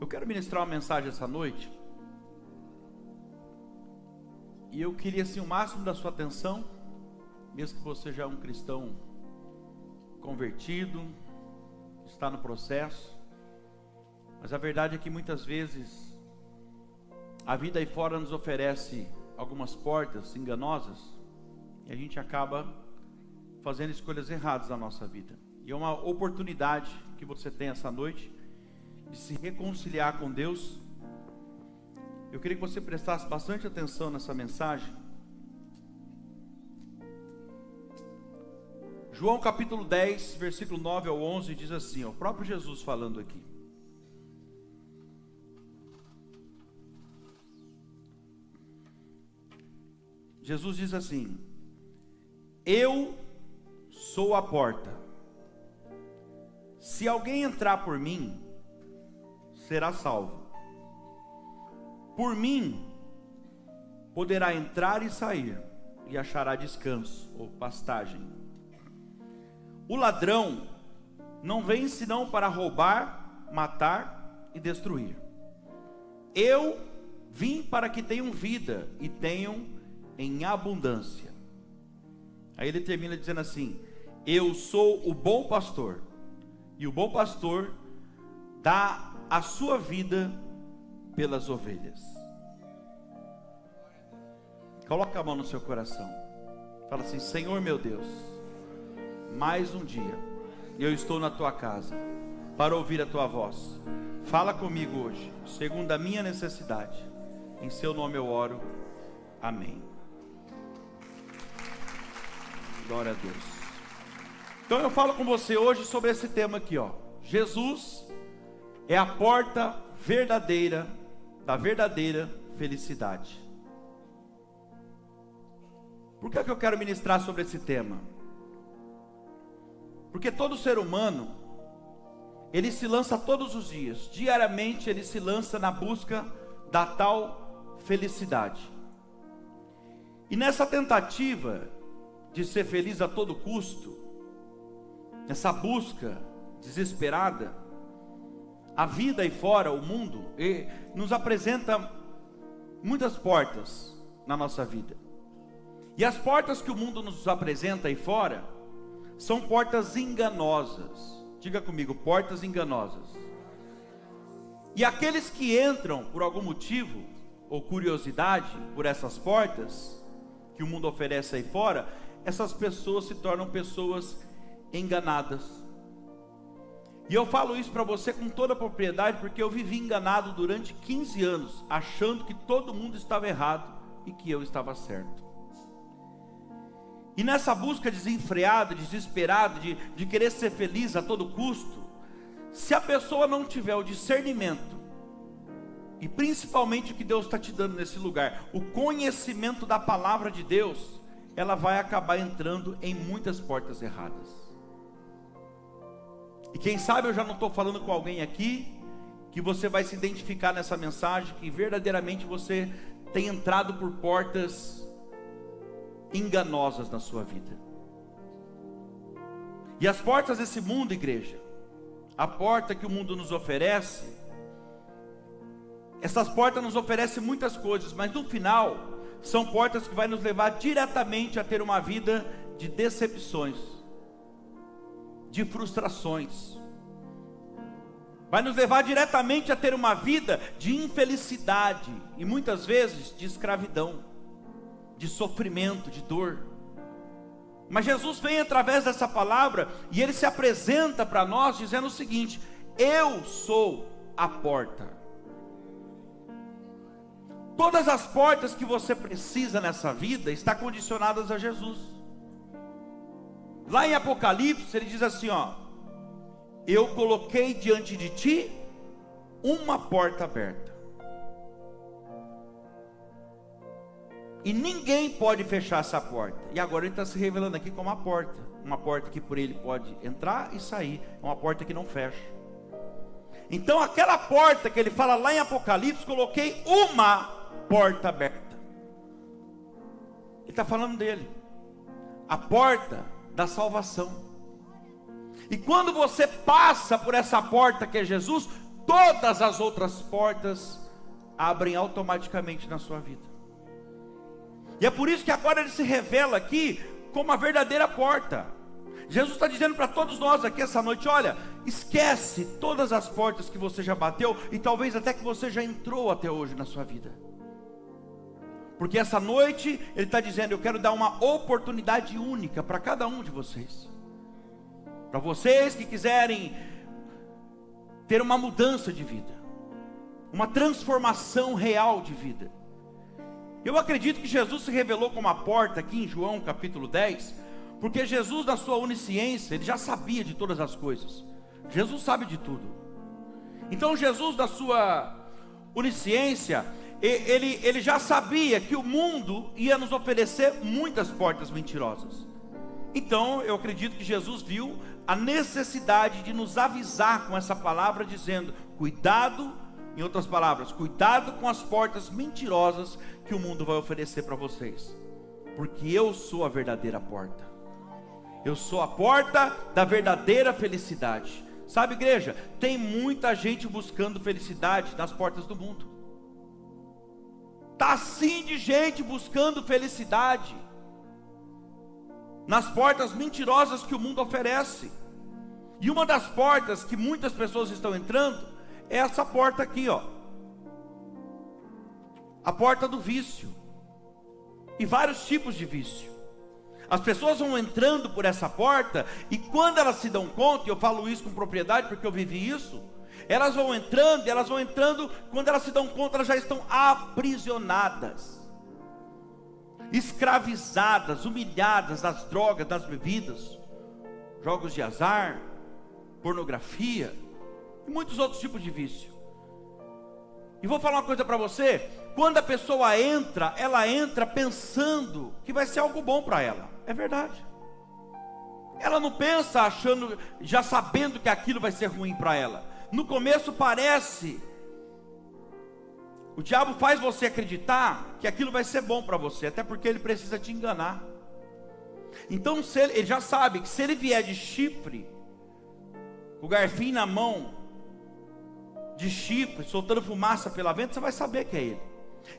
Eu quero ministrar uma mensagem essa noite. E eu queria assim o máximo da sua atenção, mesmo que você já é um cristão convertido, está no processo. Mas a verdade é que muitas vezes a vida aí fora nos oferece algumas portas enganosas e a gente acaba fazendo escolhas erradas na nossa vida. E é uma oportunidade que você tem essa noite de se reconciliar com Deus. Eu queria que você prestasse bastante atenção nessa mensagem. João capítulo 10, versículo 9 ao 11 diz assim, o próprio Jesus falando aqui. Jesus diz assim: eu sou a porta. Se alguém entrar por mim, será salvo. Por mim, poderá entrar e sair, e achará descanso ou pastagem. O ladrão não vem senão para roubar, matar e destruir. Eu vim para que tenham vida e tenham em abundância. Aí ele termina dizendo assim: eu sou o bom pastor, e o bom pastor dá a sua vida pelas ovelhas. Coloca a mão no seu coração, fala assim: Senhor meu Deus, mais um dia eu estou na tua casa para ouvir a tua voz. Fala comigo hoje, segundo a minha necessidade. Em seu nome eu oro, amém. Glória a Deus. Então eu falo com você hoje sobre esse tema aqui, ó. Jesus é a porta verdadeira da verdadeira felicidade. Por que é que eu quero ministrar sobre esse tema? Porque todo ser humano, ele se lança todos os dias, diariamente ele se lança na busca da tal felicidade. E nessa tentativa de ser feliz a todo custo, essa busca desesperada, a vida aí fora, o mundo, nos apresenta muitas portas na nossa vida. E as portas que o mundo nos apresenta aí fora são portas enganosas. Diga comigo, portas enganosas. E aqueles que entram por algum motivo ou curiosidade por essas portas que o mundo oferece aí fora, essas pessoas se tornam pessoas enganadas. E eu falo isso para você com toda a propriedade, porque eu vivi enganado durante 15 anos, achando que todo mundo estava errado e que eu estava certo. E nessa busca desenfreada, desesperada, de querer ser feliz a todo custo, se a pessoa não tiver o discernimento, e principalmente o que Deus está te dando nesse lugar, o conhecimento da palavra de Deus, ela vai acabar entrando em muitas portas erradas. E quem sabe eu já não estou falando com alguém aqui, que você vai se identificar nessa mensagem, que verdadeiramente você tem entrado por portas enganosas na sua vida. E as portas desse mundo, igreja, a porta que o mundo nos oferece, essas portas nos oferecem muitas coisas, mas no final, são portas que vai nos levar diretamente a ter uma vida de decepções, de frustrações. Vai nos levar diretamente a ter uma vida de infelicidade e muitas vezes de escravidão, de sofrimento, de dor. Mas Jesus vem através dessa palavra e Ele se apresenta para nós dizendo o seguinte: eu sou a porta. Todas as portas que você precisa nessa vida estão condicionadas a Jesus. Lá em Apocalipse ele diz assim, ó: eu coloquei diante de ti uma porta aberta, e ninguém pode fechar essa porta. E agora ele está se revelando aqui como uma porta que por ele pode entrar e sair, uma porta que não fecha. Então aquela porta que ele fala lá em Apocalipse, coloquei uma porta aberta. Ele está falando dele, a porta da salvação. E quando você passa por essa porta que é Jesus, todas as outras portas abrem automaticamente na sua vida. E é por isso que agora ele se revela aqui como a verdadeira porta. Jesus está dizendo para todos nós aqui essa noite: olha, esquece todas as portas que você já bateu, e talvez até que você já entrou até hoje na sua vida. Porque essa noite ele está dizendo: eu quero dar uma oportunidade única para cada um de vocês. Para vocês que quiserem ter uma mudança de vida, uma transformação real de vida. Eu acredito que Jesus se revelou como a porta aqui em João capítulo 10, porque Jesus, na sua onisciência, ele já sabia de todas as coisas. Jesus sabe de tudo. Então Jesus, na sua onisciência, ele já sabia que o mundo ia nos oferecer muitas portas mentirosas. Então eu acredito que Jesus viu a necessidade de nos avisar com essa palavra, dizendo: cuidado, em outras palavras, cuidado com as portas mentirosas que o mundo vai oferecer para vocês, porque eu sou a verdadeira porta. Eu sou a porta da verdadeira felicidade. Sabe, igreja, tem muita gente buscando felicidade nas portas do mundo. Está assim de gente buscando felicidade nas portas mentirosas que o mundo oferece. E uma das portas que muitas pessoas estão entrando é essa porta aqui, ó, a porta do vício, e vários tipos de vício. As pessoas vão entrando por essa porta, e quando elas se dão conta, e eu falo isso com propriedade porque eu vivi isso, elas vão entrando, quando elas se dão conta, elas já estão aprisionadas, escravizadas, humilhadas nas drogas, nas bebidas, jogos de azar, pornografia e muitos outros tipos de vício. E vou falar uma coisa para você: quando a pessoa entra, ela entra pensando que vai ser algo bom para ela. É verdade. Ela não pensa achando, já sabendo que aquilo vai ser ruim para ela. No começo parece, o diabo faz você acreditar que aquilo vai ser bom para você, até porque ele precisa te enganar. Então ele já sabe que se ele vier de chifre, o garfinho na mão, de chifre, soltando fumaça pela venta, você vai saber que é ele.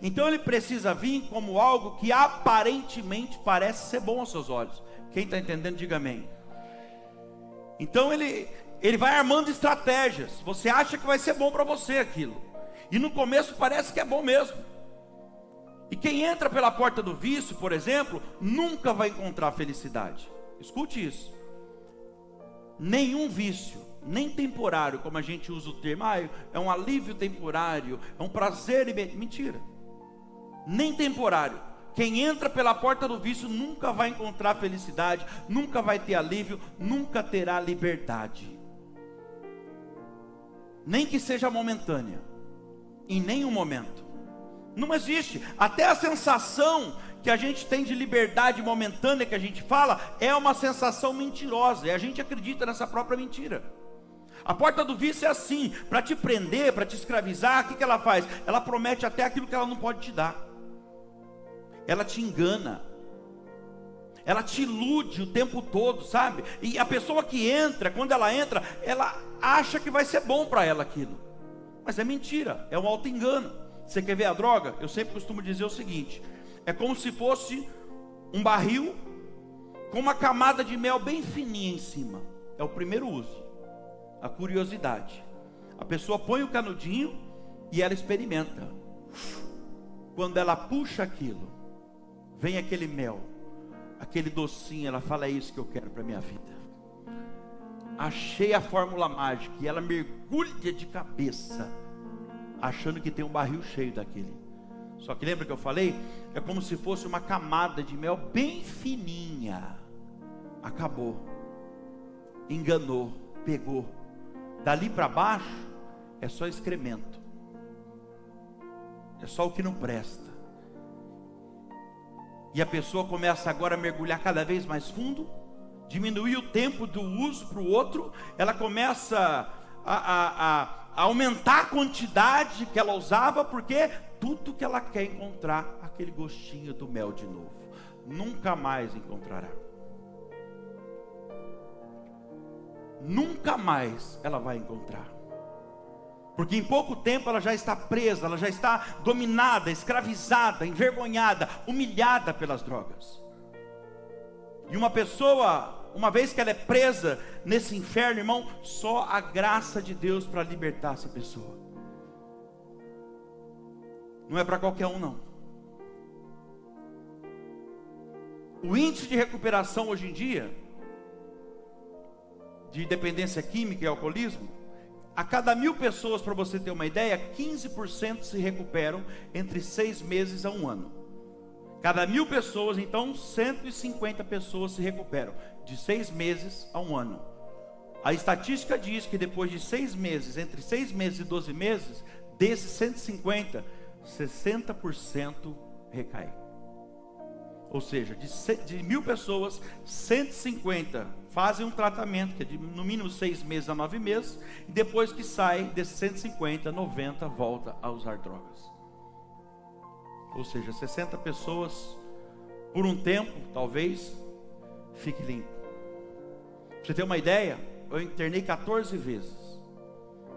Então ele precisa vir como algo que aparentemente parece ser bom aos seus olhos. Quem está entendendo, diga amém. Então ele vai armando estratégias. Você acha que vai ser bom para você aquilo, e no começo parece que é bom mesmo. E quem entra pela porta do vício, por exemplo, nunca vai encontrar felicidade. Escute isso: nenhum vício, nem temporário, como a gente usa o termo, é um alívio temporário, é um prazer, mentira, nem temporário. Quem entra pela porta do vício nunca vai encontrar felicidade, nunca vai ter alívio, nunca terá liberdade, nem que seja momentânea, em nenhum momento. Não existe. Até a sensação que a gente tem de liberdade momentânea que a gente fala, é uma sensação mentirosa, e a gente acredita nessa própria mentira. A porta do vício é assim: para te prender, para te escravizar, o que ela faz? Ela promete até aquilo que ela não pode te dar. Ela te engana, ela te ilude o tempo todo, sabe? E a pessoa que entra, quando ela entra, ela acha que vai ser bom para ela aquilo, mas é mentira, é um auto-engano. Você quer ver a droga? Eu sempre costumo dizer o seguinte: é como se fosse um barril com uma camada de mel bem fininha em cima. É o primeiro uso, a curiosidade. A pessoa põe o canudinho e ela experimenta. Quando ela puxa aquilo, vem aquele mel, aquele docinho. Ela fala: é isso que eu quero para minha vida. Achei a fórmula mágica. E ela mergulha de cabeça, achando que tem um barril cheio daquele. Só que lembra que eu falei? É como se fosse uma camada de mel bem fininha. Acabou, enganou, pegou. Dali para baixo é só excremento, é só o que não presta. E a pessoa começa agora a mergulhar cada vez mais fundo, diminuir o tempo do uso para o outro. Ela começa a aumentar a quantidade que ela usava, porque tudo que ela quer encontrar, aquele gostinho do mel de novo. Nunca mais encontrará. Nunca mais ela vai encontrar. Porque em pouco tempo ela já está presa, ela já está dominada, escravizada, envergonhada, humilhada pelas drogas. E uma pessoa, uma vez que ela é presa nesse inferno, irmão, só a graça de Deus para libertar essa pessoa. Não é para qualquer um, não. O índice de recuperação hoje em dia, de dependência química e alcoolismo, a cada 1000 pessoas, para você ter uma ideia, 15% se recuperam entre 6 meses a 1 ano. Cada 1000 pessoas, então 150 pessoas se recuperam de 6 meses a 1 ano. A estatística diz que depois de 6 meses, entre 6 meses e 12 meses, desses 150, 60% recai. Ou seja, de 1000 pessoas, 150 fazem um tratamento, que é de no mínimo 6 meses a 9 meses, e depois que sai desses 150, 90 volta a usar drogas. Ou seja, 60 pessoas, por um tempo, talvez, fique limpo. Pra você ter uma ideia, eu internei 14 vezes,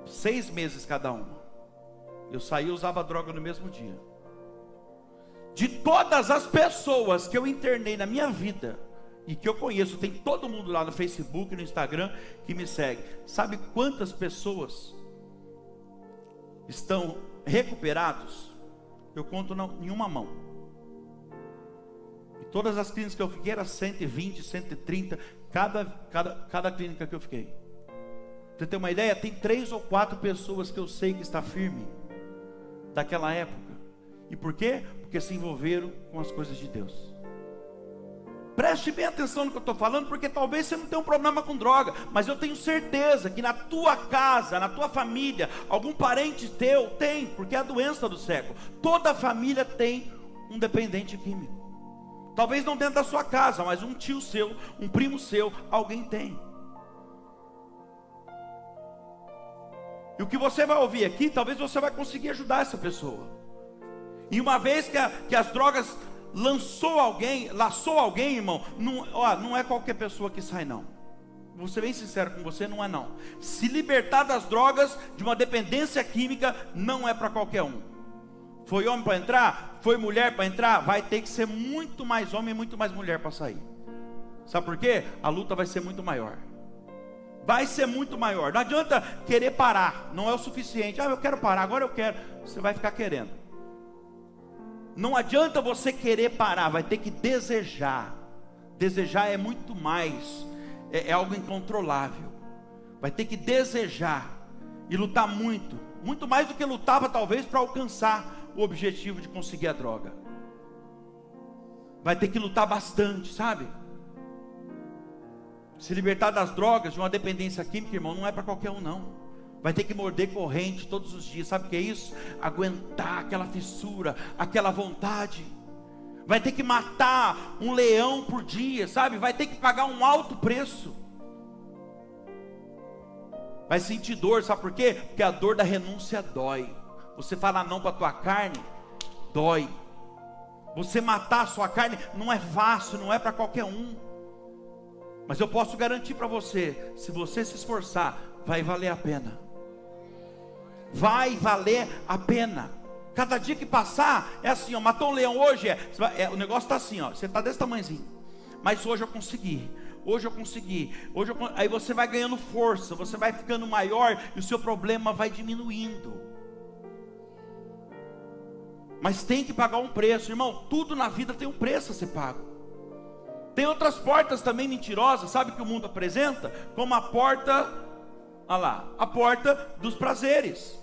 6 meses cada uma. Eu saí e usava droga no mesmo dia. De todas as pessoas que eu internei na minha vida, e que eu conheço, tem todo mundo lá no Facebook e no Instagram que me segue. Sabe quantas pessoas estão recuperados? Eu conto em uma mão. E todas as clínicas que eu fiquei, era 120, 130, cada clínica que eu fiquei. Pra você ter uma ideia, tem 3 ou 4 pessoas que eu sei que está firme, daquela época. E por quê? Porque se envolveram com as coisas de Deus. Preste bem atenção no que eu estou falando, porque talvez você não tenha um problema com droga, mas eu tenho certeza que na tua casa, na tua família, algum parente teu tem, porque é a doença do século. Toda família tem um dependente químico. Talvez não dentro da sua casa, mas um tio seu, um primo seu, alguém tem. E o que você vai ouvir aqui, talvez você vai conseguir ajudar essa pessoa. E uma vez que as drogas laçou alguém, irmão, não é qualquer pessoa que sai, não. Vou ser bem sincero com você, não é não. Se libertar das drogas, de uma dependência química, não é para qualquer um. Foi homem para entrar? Foi mulher para entrar? Vai ter que ser muito mais homem e muito mais mulher para sair. Sabe por quê? A luta vai ser muito maior. Vai ser muito maior. Não adianta querer parar, não é o suficiente. Eu quero parar, agora eu quero. Você vai ficar querendo. Não adianta você querer parar, vai ter que desejar. Desejar é muito mais, é algo incontrolável. Vai ter que desejar e lutar muito, muito mais do que lutava talvez para alcançar o objetivo de conseguir a droga. Vai ter que lutar bastante, sabe? Se libertar das drogas, de uma dependência química, irmão, não é para qualquer um, não. Vai ter que morder corrente todos os dias. Sabe o que é isso? Aguentar aquela fissura, aquela vontade. Vai ter que matar um leão por dia, sabe? Vai ter que pagar um alto preço. Vai sentir dor, sabe por quê? Porque a dor da renúncia dói. Você falar não para a tua carne, dói. Você matar a sua carne não é fácil, não é para qualquer um. Mas eu posso garantir para você, se você se esforçar, vai valer a pena. Vai valer a pena. Cada dia que passar, é assim, ó, matou um leão hoje, o negócio está assim, ó, você está desse tamanhozinho. Mas hoje eu consegui. Aí você vai ganhando força, você vai ficando maior e o seu problema vai diminuindo. Mas tem que pagar um preço, irmão. Tudo na vida tem um preço a ser pago. Tem outras portas também mentirosas, sabe, que o mundo apresenta? Como a porta, olha lá, a porta dos prazeres.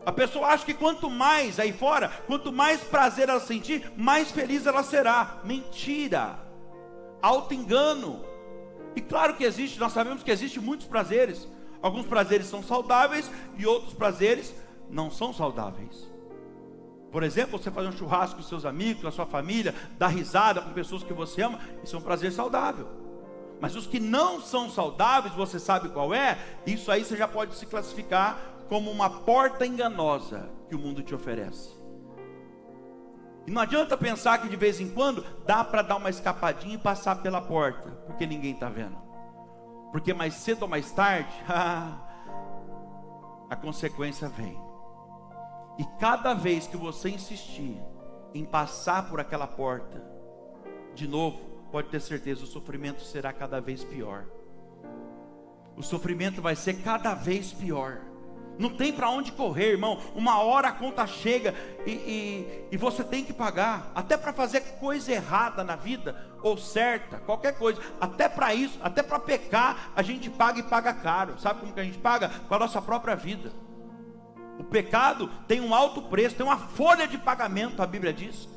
A pessoa acha que quanto mais aí fora, quanto mais prazer ela sentir, mais feliz ela será. Mentira, auto-engano. E claro que existe, nós sabemos que existe muitos prazeres. Alguns prazeres são saudáveis e outros prazeres não são saudáveis. Por exemplo, você fazer um churrasco com seus amigos, com a sua família, dar risada com pessoas que você ama, isso é um prazer saudável. Mas os que não são saudáveis, você sabe qual é? Isso aí você já pode se classificar como uma porta enganosa que o mundo te oferece. E não adianta pensar que de vez em quando dá para dar uma escapadinha e passar pela porta, porque ninguém está vendo. Porque mais cedo ou mais tarde, a consequência vem. E cada vez que você insistir em passar por aquela porta, de novo, pode ter certeza, o sofrimento será cada vez pior. O sofrimento vai ser cada vez pior. Não tem para onde correr, irmão. Uma hora a conta chega e você tem que pagar. Até para fazer coisa errada na vida, ou certa, qualquer coisa. Até para isso, até para pecar, a gente paga e paga caro. Sabe como que a gente paga? Com a nossa própria vida. O pecado tem um alto preço, tem uma folha de pagamento, a Bíblia diz.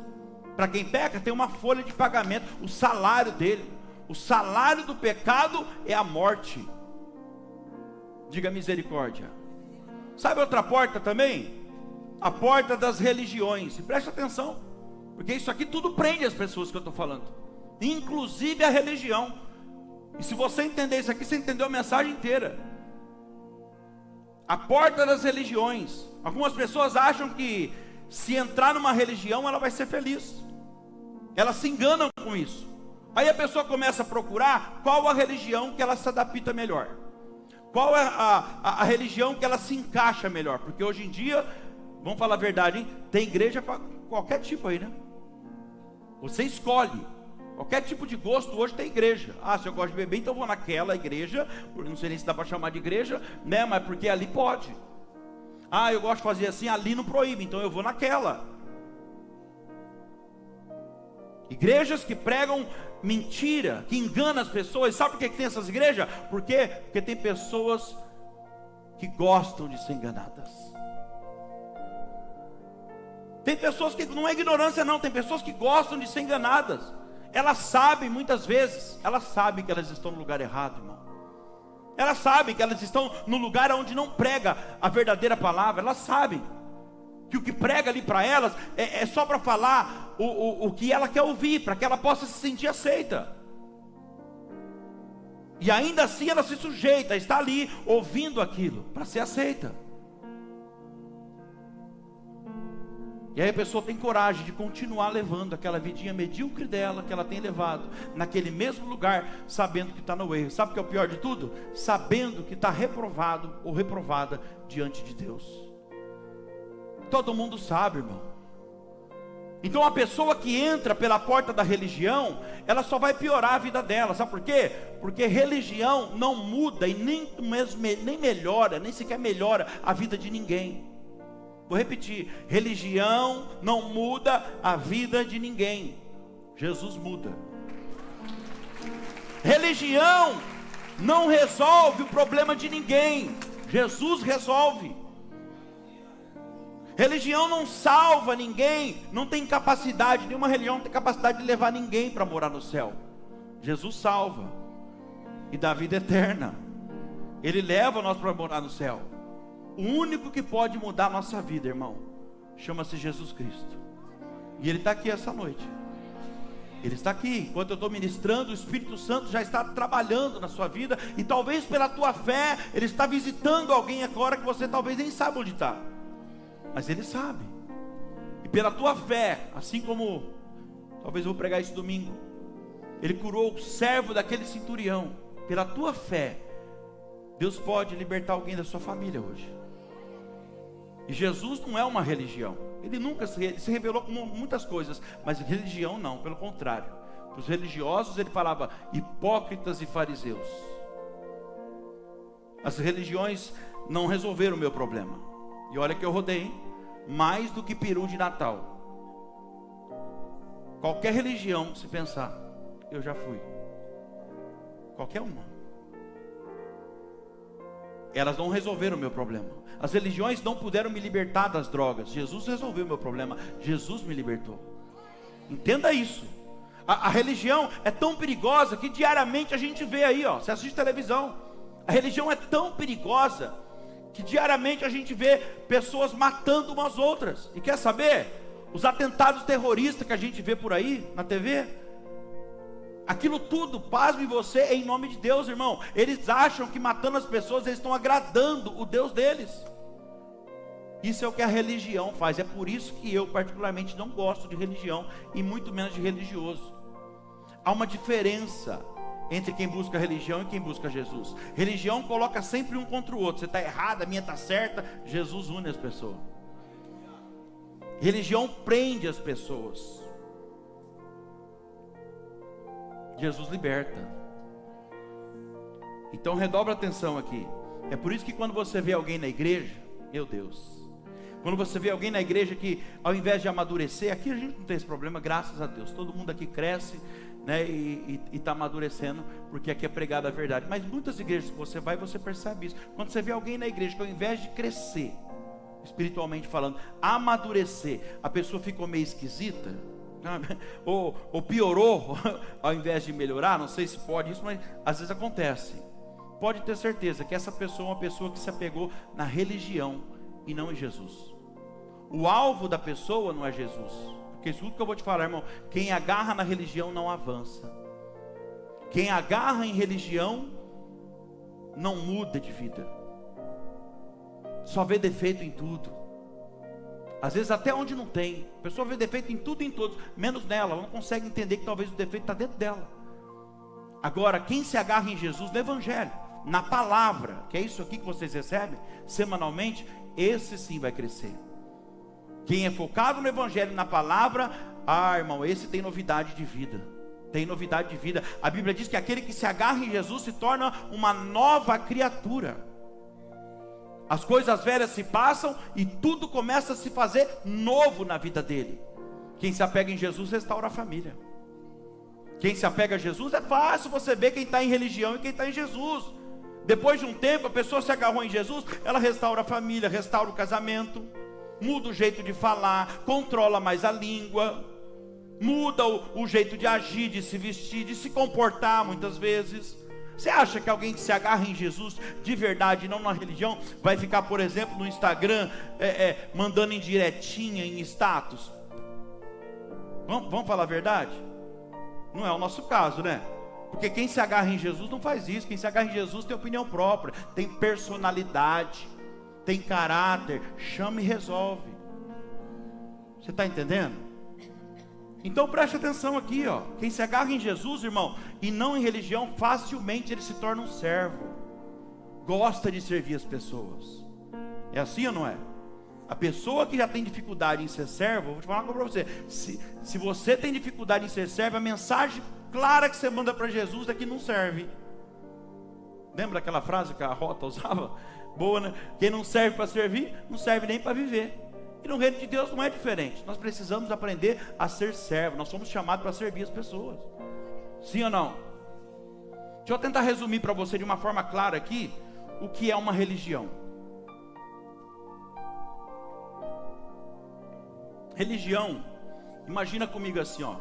Para quem peca, tem uma folha de pagamento, o salário dele. O salário do pecado é a morte. Diga misericórdia. Sabe outra porta também? A porta das religiões. E preste atenção, porque isso aqui tudo prende as pessoas que eu estou falando, inclusive a religião. E se você entender isso aqui, você entendeu a mensagem inteira. A porta das religiões. Algumas pessoas acham que se entrar numa religião, ela vai ser feliz. Elas se enganam com isso. Aí a pessoa começa a procurar qual a religião que ela se adapta melhor. Qual é a religião que ela se encaixa melhor? Porque hoje em dia, vamos falar a verdade, hein? Tem igreja para qualquer tipo aí, né? Você escolhe. Qualquer tipo de gosto hoje tem igreja. Ah, se eu gosto de beber, então eu vou naquela igreja. Não sei nem se dá para chamar de igreja, né? Mas porque ali pode. Ah, eu gosto de fazer assim, ali não proíbe, então eu vou naquela. Igrejas que pregam mentira, que enganam as pessoas. Sabe por que tem essas igrejas? Por quê? Porque tem pessoas que gostam de ser enganadas. Tem pessoas que, não é ignorância não, tem pessoas que gostam de ser enganadas. Elas sabem muitas vezes, elas sabem que elas estão no lugar errado, irmão. Elas sabem que elas estão no lugar onde não prega a verdadeira palavra. Elas sabem que o que prega ali para elas é só para falar o que ela quer ouvir, para que ela possa se sentir aceita. E ainda assim ela se sujeita, está ali ouvindo aquilo, para ser aceita. E aí a pessoa tem coragem de continuar levando aquela vidinha medíocre dela, que ela tem levado, naquele mesmo lugar, sabendo que está no erro. Sabe o que é o pior de tudo? Sabendo que está reprovado ou reprovada diante de Deus. Todo mundo sabe, irmão. Então a pessoa que entra pela porta da religião, ela só vai piorar a vida dela. Sabe por quê? Porque religião não muda e nem melhora, nem sequer melhora a vida de ninguém. Vou repetir, religião não muda a vida de ninguém. Jesus muda. Religião não resolve o problema de ninguém. Jesus resolve. Religião não salva ninguém, não tem capacidade, nenhuma religião não tem capacidade de levar ninguém para morar no céu. Jesus salva e dá vida eterna. Ele leva nós para morar no céu. O único que pode mudar a nossa vida, irmão, chama-se Jesus Cristo. E Ele está aqui essa noite. Ele está aqui, enquanto eu estou ministrando, o Espírito Santo já está trabalhando na sua vida. E talvez pela tua fé, Ele está visitando alguém agora que você talvez nem saiba onde está. Mas Ele sabe. E pela tua fé, assim como, talvez eu vou pregar isso domingo, Ele curou o servo daquele centurião. Pela tua fé, Deus pode libertar alguém da sua família hoje. E Jesus não é uma religião. Ele nunca se revelou como muitas coisas, mas religião não, pelo contrário. Para os religiosos Ele falava hipócritas e fariseus. As religiões não resolveram o meu problema. E olha que eu rodei, hein? Mais do que peru de Natal. Qualquer religião, se pensar, eu já fui. Qualquer uma. Elas não resolveram o meu problema. As religiões não puderam me libertar das drogas. Jesus resolveu o meu problema. Jesus me libertou. Entenda isso. A religião é tão perigosa que diariamente a gente vê aí, ó, você assiste televisão. A religião é tão perigosa que diariamente a gente vê pessoas matando umas outras. E quer saber? Os atentados terroristas que a gente vê por aí na TV, aquilo tudo, pasme você, é em nome de Deus, irmão. Eles acham que matando as pessoas eles estão agradando o Deus deles. Isso é o que a religião faz. É por isso que eu particularmente não gosto de religião, e muito menos de religioso. Há uma diferença entre quem busca religião e quem busca Jesus. Religião coloca sempre um contra o outro. Você está errado, a minha está certa. Jesus une as pessoas. Religião prende as pessoas. Jesus liberta. Então redobra a atenção aqui. É por isso que quando você vê alguém na igreja, meu Deus, quando você vê alguém na igreja que ao invés de amadurecer, aqui a gente não tem esse problema, graças a Deus, todo mundo aqui cresce, né, e está amadurecendo, porque aqui é pregada a verdade. Mas muitas igrejas que você vai, você percebe isso. Quando você vê alguém na igreja que ao invés de crescer, espiritualmente falando, amadurecer, a pessoa ficou meio esquisita, ou piorou, ao invés de melhorar, não sei se pode isso, mas às vezes acontece. Pode ter certeza que essa pessoa é uma pessoa que se apegou na religião e não em Jesus. O alvo da pessoa não é Jesus. Porque isso tudo que eu vou te falar, irmão, quem agarra na religião não avança. Quem agarra em religião não muda de vida. Só vê defeito em tudo. Às vezes até onde não tem. A pessoa vê defeito em tudo e em todos, menos nela. Ela não consegue entender que talvez o defeito está dentro dela. Agora, quem se agarra em Jesus, no Evangelho, na palavra, que é isso aqui que vocês recebem semanalmente, esse sim vai crescer. Quem é focado no Evangelho, na palavra, irmão, esse tem novidade de vida. Tem novidade de vida. A Bíblia diz que aquele que se agarra em Jesus se torna uma nova criatura. As coisas velhas se passam e tudo começa a se fazer novo na vida dele. Quem se apega em Jesus restaura a família. Quem se apega a Jesus, é fácil você ver quem está em religião e quem está em Jesus. Depois de um tempo, a pessoa se agarrou em Jesus, ela restaura a família, restaura o casamento, muda o jeito de falar, controla mais a língua, muda o jeito de agir, de se vestir, de se comportar muitas vezes. Você acha que alguém que se agarra em Jesus de verdade, não na religião, vai ficar, por exemplo, no Instagram, mandando indiretinha em status? Vamos falar a verdade? Não é o nosso caso, né? Porque quem se agarra em Jesus não faz isso. Quem se agarra em Jesus tem opinião própria, tem personalidade, tem caráter, chama e resolve. Você está entendendo? Então preste atenção aqui, ó. Quem se agarra em Jesus, irmão, e não em religião, facilmente ele se torna um servo. Gosta de servir as pessoas. É assim ou não é? A pessoa que já tem dificuldade em ser servo, vou te falar uma coisa para você. Se você tem dificuldade em ser servo, a mensagem clara que você manda para Jesus é que não serve. Lembra aquela frase que a Rota usava? Boa, né? Quem não serve para servir, não serve nem para viver. E no reino de Deus não é diferente. Nós precisamos aprender a ser servo. Nós somos chamados para servir as pessoas. Sim ou não? Deixa eu tentar resumir para você de uma forma clara aqui o que é uma religião. Religião, imagina comigo assim, ó.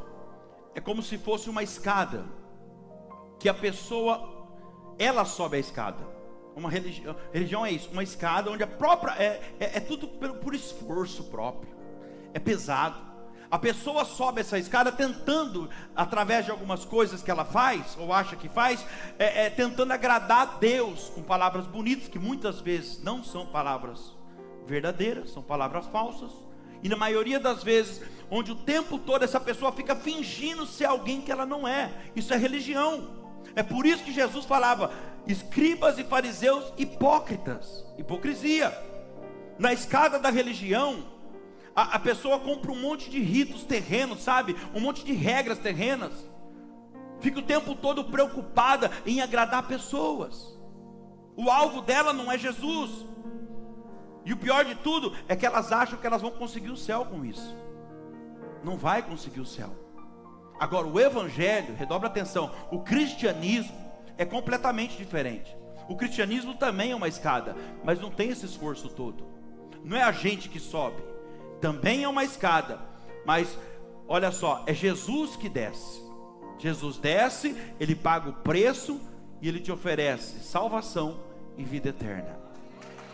É como se fosse uma escada, que a pessoa, ela sobe a escada. Uma religião é isso, uma escada onde a própria, é tudo por esforço próprio, é pesado. A pessoa sobe essa escada tentando, através de algumas coisas que ela faz, ou acha que faz, tentando agradar a Deus, com palavras bonitas, que muitas vezes não são palavras verdadeiras, são palavras falsas. E na maioria das vezes, onde o tempo todo essa pessoa fica fingindo ser alguém que ela não é. Isso é religião. É por isso que Jesus falava, escribas e fariseus hipócritas. Hipocrisia. Na escada da religião, a pessoa compra um monte de ritos terrenos, sabe? Um monte de regras terrenas. Fica o tempo todo preocupada em agradar pessoas. O alvo dela não é Jesus. E o pior de tudo é que elas acham que elas vão conseguir o céu com isso. Não vai conseguir o céu. Agora o Evangelho, redobra atenção, o cristianismo é completamente diferente. O cristianismo também é uma escada, mas não tem esse esforço todo. Não é a gente que sobe, também é uma escada, mas olha só, é Jesus que desce. Jesus desce, Ele paga o preço e Ele te oferece salvação e vida eterna.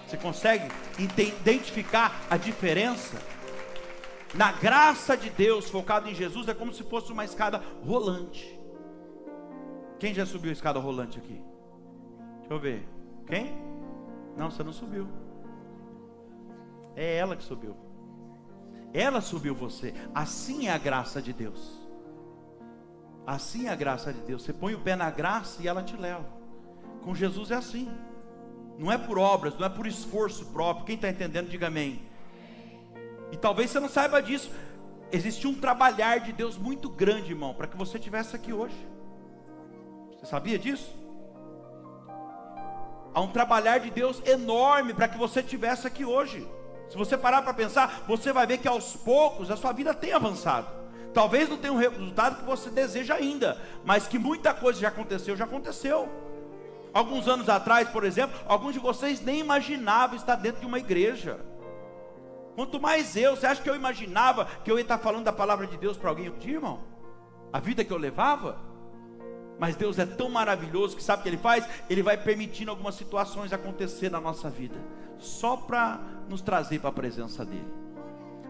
Você consegue identificar a diferença? Na graça de Deus, focado em Jesus, é como se fosse uma escada rolante. Quem já subiu a escada rolante aqui? Deixa eu ver. Quem? Não, você não subiu. É ela que subiu. Ela subiu você. Assim é a graça de Deus. Assim é a graça de Deus. Você põe o pé na graça e ela te leva. Com Jesus é assim. Não é por obras, não é por esforço próprio. Quem está entendendo, diga amém. E talvez você não saiba disso. Existe um trabalhar de Deus muito grande, irmão, para que você estivesse aqui hoje. Você sabia disso? Há um trabalhar de Deus enorme para que você estivesse aqui hoje. Se você parar para pensar, você vai ver que aos poucos a sua vida tem avançado. Talvez não tenha um resultado que você deseja ainda, mas que muita coisa já aconteceu, já aconteceu. Alguns anos atrás, por exemplo, alguns de vocês nem imaginavam estar dentro de uma igreja. Quanto mais você acha que eu imaginava que eu ia estar falando da palavra de Deus para alguém um dia, irmão? A vida que eu levava? Mas Deus é tão maravilhoso que sabe o que Ele faz? Ele vai permitindo algumas situações acontecer na nossa vida, só para nos trazer para a presença dEle.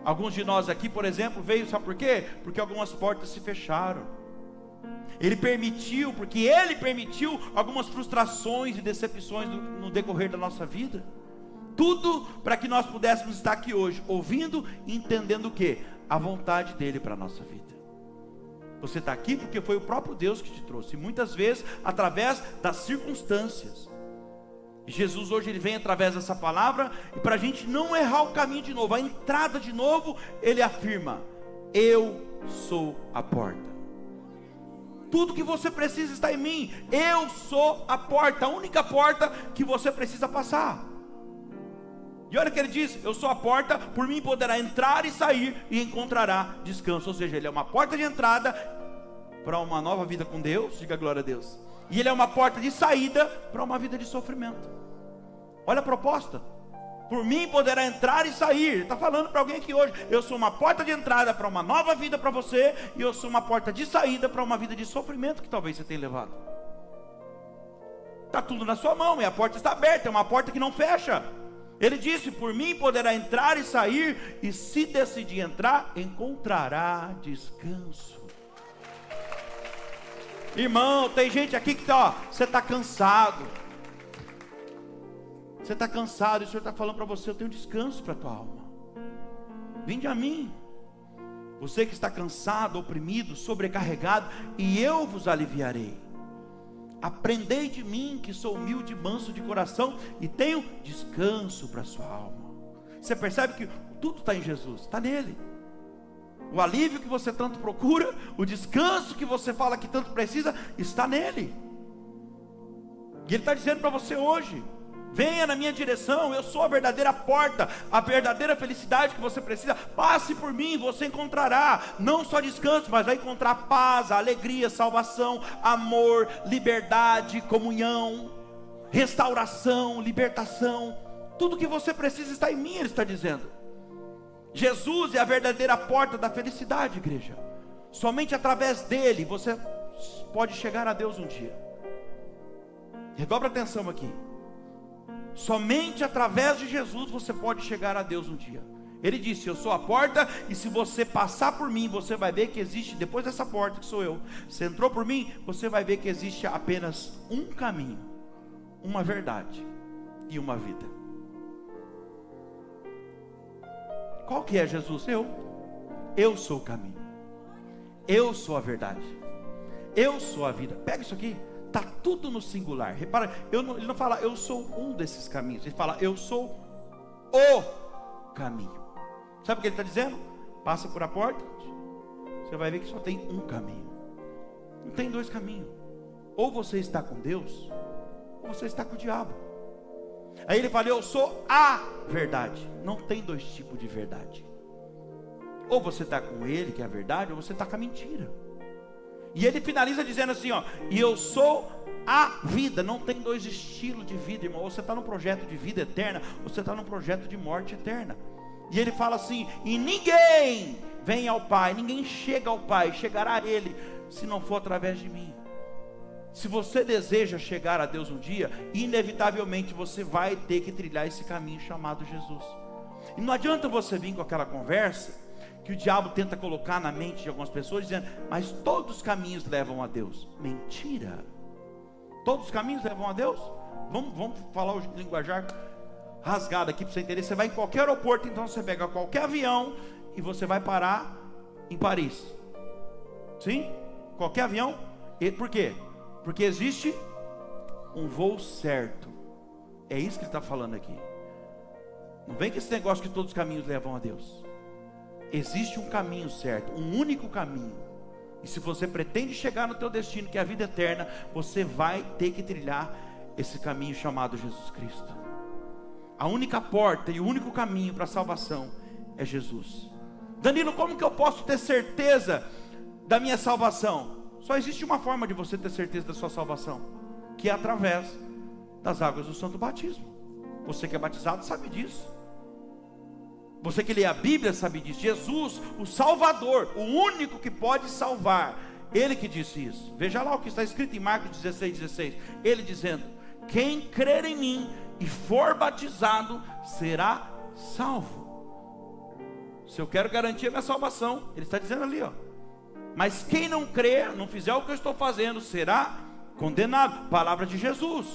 Alguns de nós aqui, por exemplo, veio, sabe por quê? Porque algumas portas se fecharam. Ele permitiu, porque Ele permitiu algumas frustrações e decepções no decorrer da nossa vida. Tudo para que nós pudéssemos estar aqui hoje, ouvindo e entendendo o quê? A vontade dEle para a nossa vida. Você está aqui porque foi o próprio Deus que te trouxe, e muitas vezes através das circunstâncias. Jesus hoje Ele vem através dessa palavra, e para a gente não errar o caminho de novo, a entrada de novo, Ele afirma: eu sou a porta. Tudo que você precisa está em mim. Eu sou a porta, a única porta que você precisa passar. E olha o que Ele diz: eu sou a porta, por mim poderá entrar e sair e encontrará descanso. Ou seja, Ele é uma porta de entrada para uma nova vida com Deus, diga glória a Deus. E Ele é uma porta de saída para uma vida de sofrimento. Olha a proposta: por mim poderá entrar e sair. Ele está falando para alguém aqui hoje: eu sou uma porta de entrada para uma nova vida para você, e eu sou uma porta de saída para uma vida de sofrimento que talvez você tenha levado. Está tudo na sua mão, e a porta está aberta, é uma porta que não fecha. Ele disse: por mim poderá entrar e sair, e se decidir entrar, encontrará descanso. Irmão, tem gente aqui que está, você está cansado. Você está cansado, e o Senhor está falando para você: eu tenho descanso para a tua alma. Vinde a mim, você que está cansado, oprimido, sobrecarregado, e eu vos aliviarei. Aprendei de mim, que sou humilde e manso de coração, e tenho descanso para a sua alma. Você percebe que tudo está em Jesus, está nele. O alívio que você tanto procura, o descanso que você fala que tanto precisa, está nele. E Ele está dizendo para você hoje: venha na minha direção, eu sou a verdadeira porta, a verdadeira felicidade que você precisa. Passe por mim, você encontrará não só descanso, mas vai encontrar paz, alegria, salvação, amor, liberdade, comunhão, restauração, libertação. Tudo que você precisa está em mim, Ele está dizendo. Jesus é a verdadeira porta da felicidade, igreja. Somente através dele você pode chegar a Deus um dia. Redobra atenção aqui. Somente através de Jesus você pode chegar a Deus um dia. Ele disse: eu sou a porta, e se você passar por mim, você vai ver que existe, depois dessa porta que sou eu, você entrou por mim, você vai ver que existe apenas um caminho, uma verdade e uma vida. Qual que é Jesus? Eu sou o caminho, eu sou a verdade, eu sou a vida. Pega isso aqui, está tudo no singular. Repara, ele não fala eu sou um desses caminhos, ele fala eu sou o caminho. Sabe o que ele está dizendo? Passa por a porta, você vai ver que só tem um caminho, não tem dois caminhos. Ou você está com Deus, ou você está com o diabo. Aí ele fala: eu sou a verdade. Não tem dois tipos de verdade. Ou você está com Ele, que é a verdade, ou você está com a mentira. E ele finaliza dizendo assim, ó: e eu sou a vida. Não tem dois estilos de vida, irmão. Ou você está num projeto de vida eterna, ou você está num projeto de morte eterna. E ele fala assim: e ninguém vem ao Pai, ninguém chega ao Pai, chegará a Ele, se não for através de mim. Se você deseja chegar a Deus um dia, inevitavelmente você vai ter que trilhar esse caminho chamado Jesus. E não adianta você vir com aquela conversa que o diabo tenta colocar na mente de algumas pessoas, dizendo: mas todos os caminhos levam a Deus. Mentira. Todos os caminhos levam a Deus? Vamos falar o linguajar rasgado aqui para você entender. Você vai em qualquer aeroporto, então você pega qualquer avião e você vai parar em Paris. Sim? Qualquer avião. Por quê? Porque existe um voo certo. É isso que ele está falando aqui. Não vem com esse negócio que todos os caminhos levam a Deus. Existe um caminho certo, um único caminho. E se você pretende chegar no teu destino, que é a vida eterna, você vai ter que trilhar esse caminho chamado Jesus Cristo. A única porta e o único caminho para a salvação é Jesus. Danilo, como que eu posso ter certeza da minha salvação? Só existe uma forma de você ter certeza da sua salvação, que é através das águas do santo batismo. Você que é batizado sabe disso. Você que lê a Bíblia sabe disso. Jesus, o Salvador, o único que pode salvar, Ele que disse isso. Veja lá o que está escrito em Marcos 16:16. Ele dizendo: quem crer em mim e for batizado será salvo. Se eu quero garantir a minha salvação, Ele está dizendo ali, ó. Mas quem não crer, não fizer o que eu estou fazendo, será condenado. Palavra de Jesus.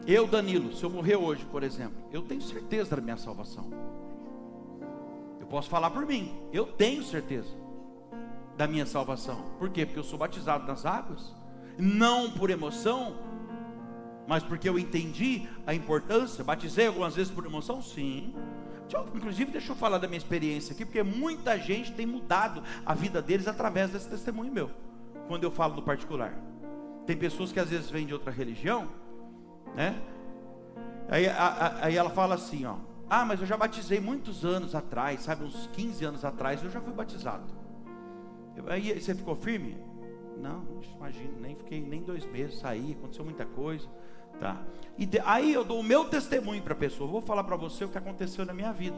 Eu, Danilo, se eu morrer hoje, por exemplo, eu tenho certeza da minha salvação. Eu posso falar por mim, eu tenho certeza da minha salvação. Por quê? Porque eu sou batizado nas águas, não por emoção, mas porque eu entendi a importância. Batizei algumas vezes por emoção? Sim. Inclusive, deixa eu falar da minha experiência aqui, porque muita gente tem mudado a vida deles através desse testemunho meu, quando eu falo do particular. Tem pessoas que às vezes vêm de outra religião, né? Aí ela fala assim, ó: ah, mas eu já batizei muitos anos atrás, sabe, uns 15 anos atrás eu já fui batizado. Aí você ficou firme? Não, imagina, nem fiquei nem 2 meses, saí, aconteceu muita coisa, tá? Aí eu dou o meu testemunho para a pessoa. Vou falar para você o que aconteceu na minha vida.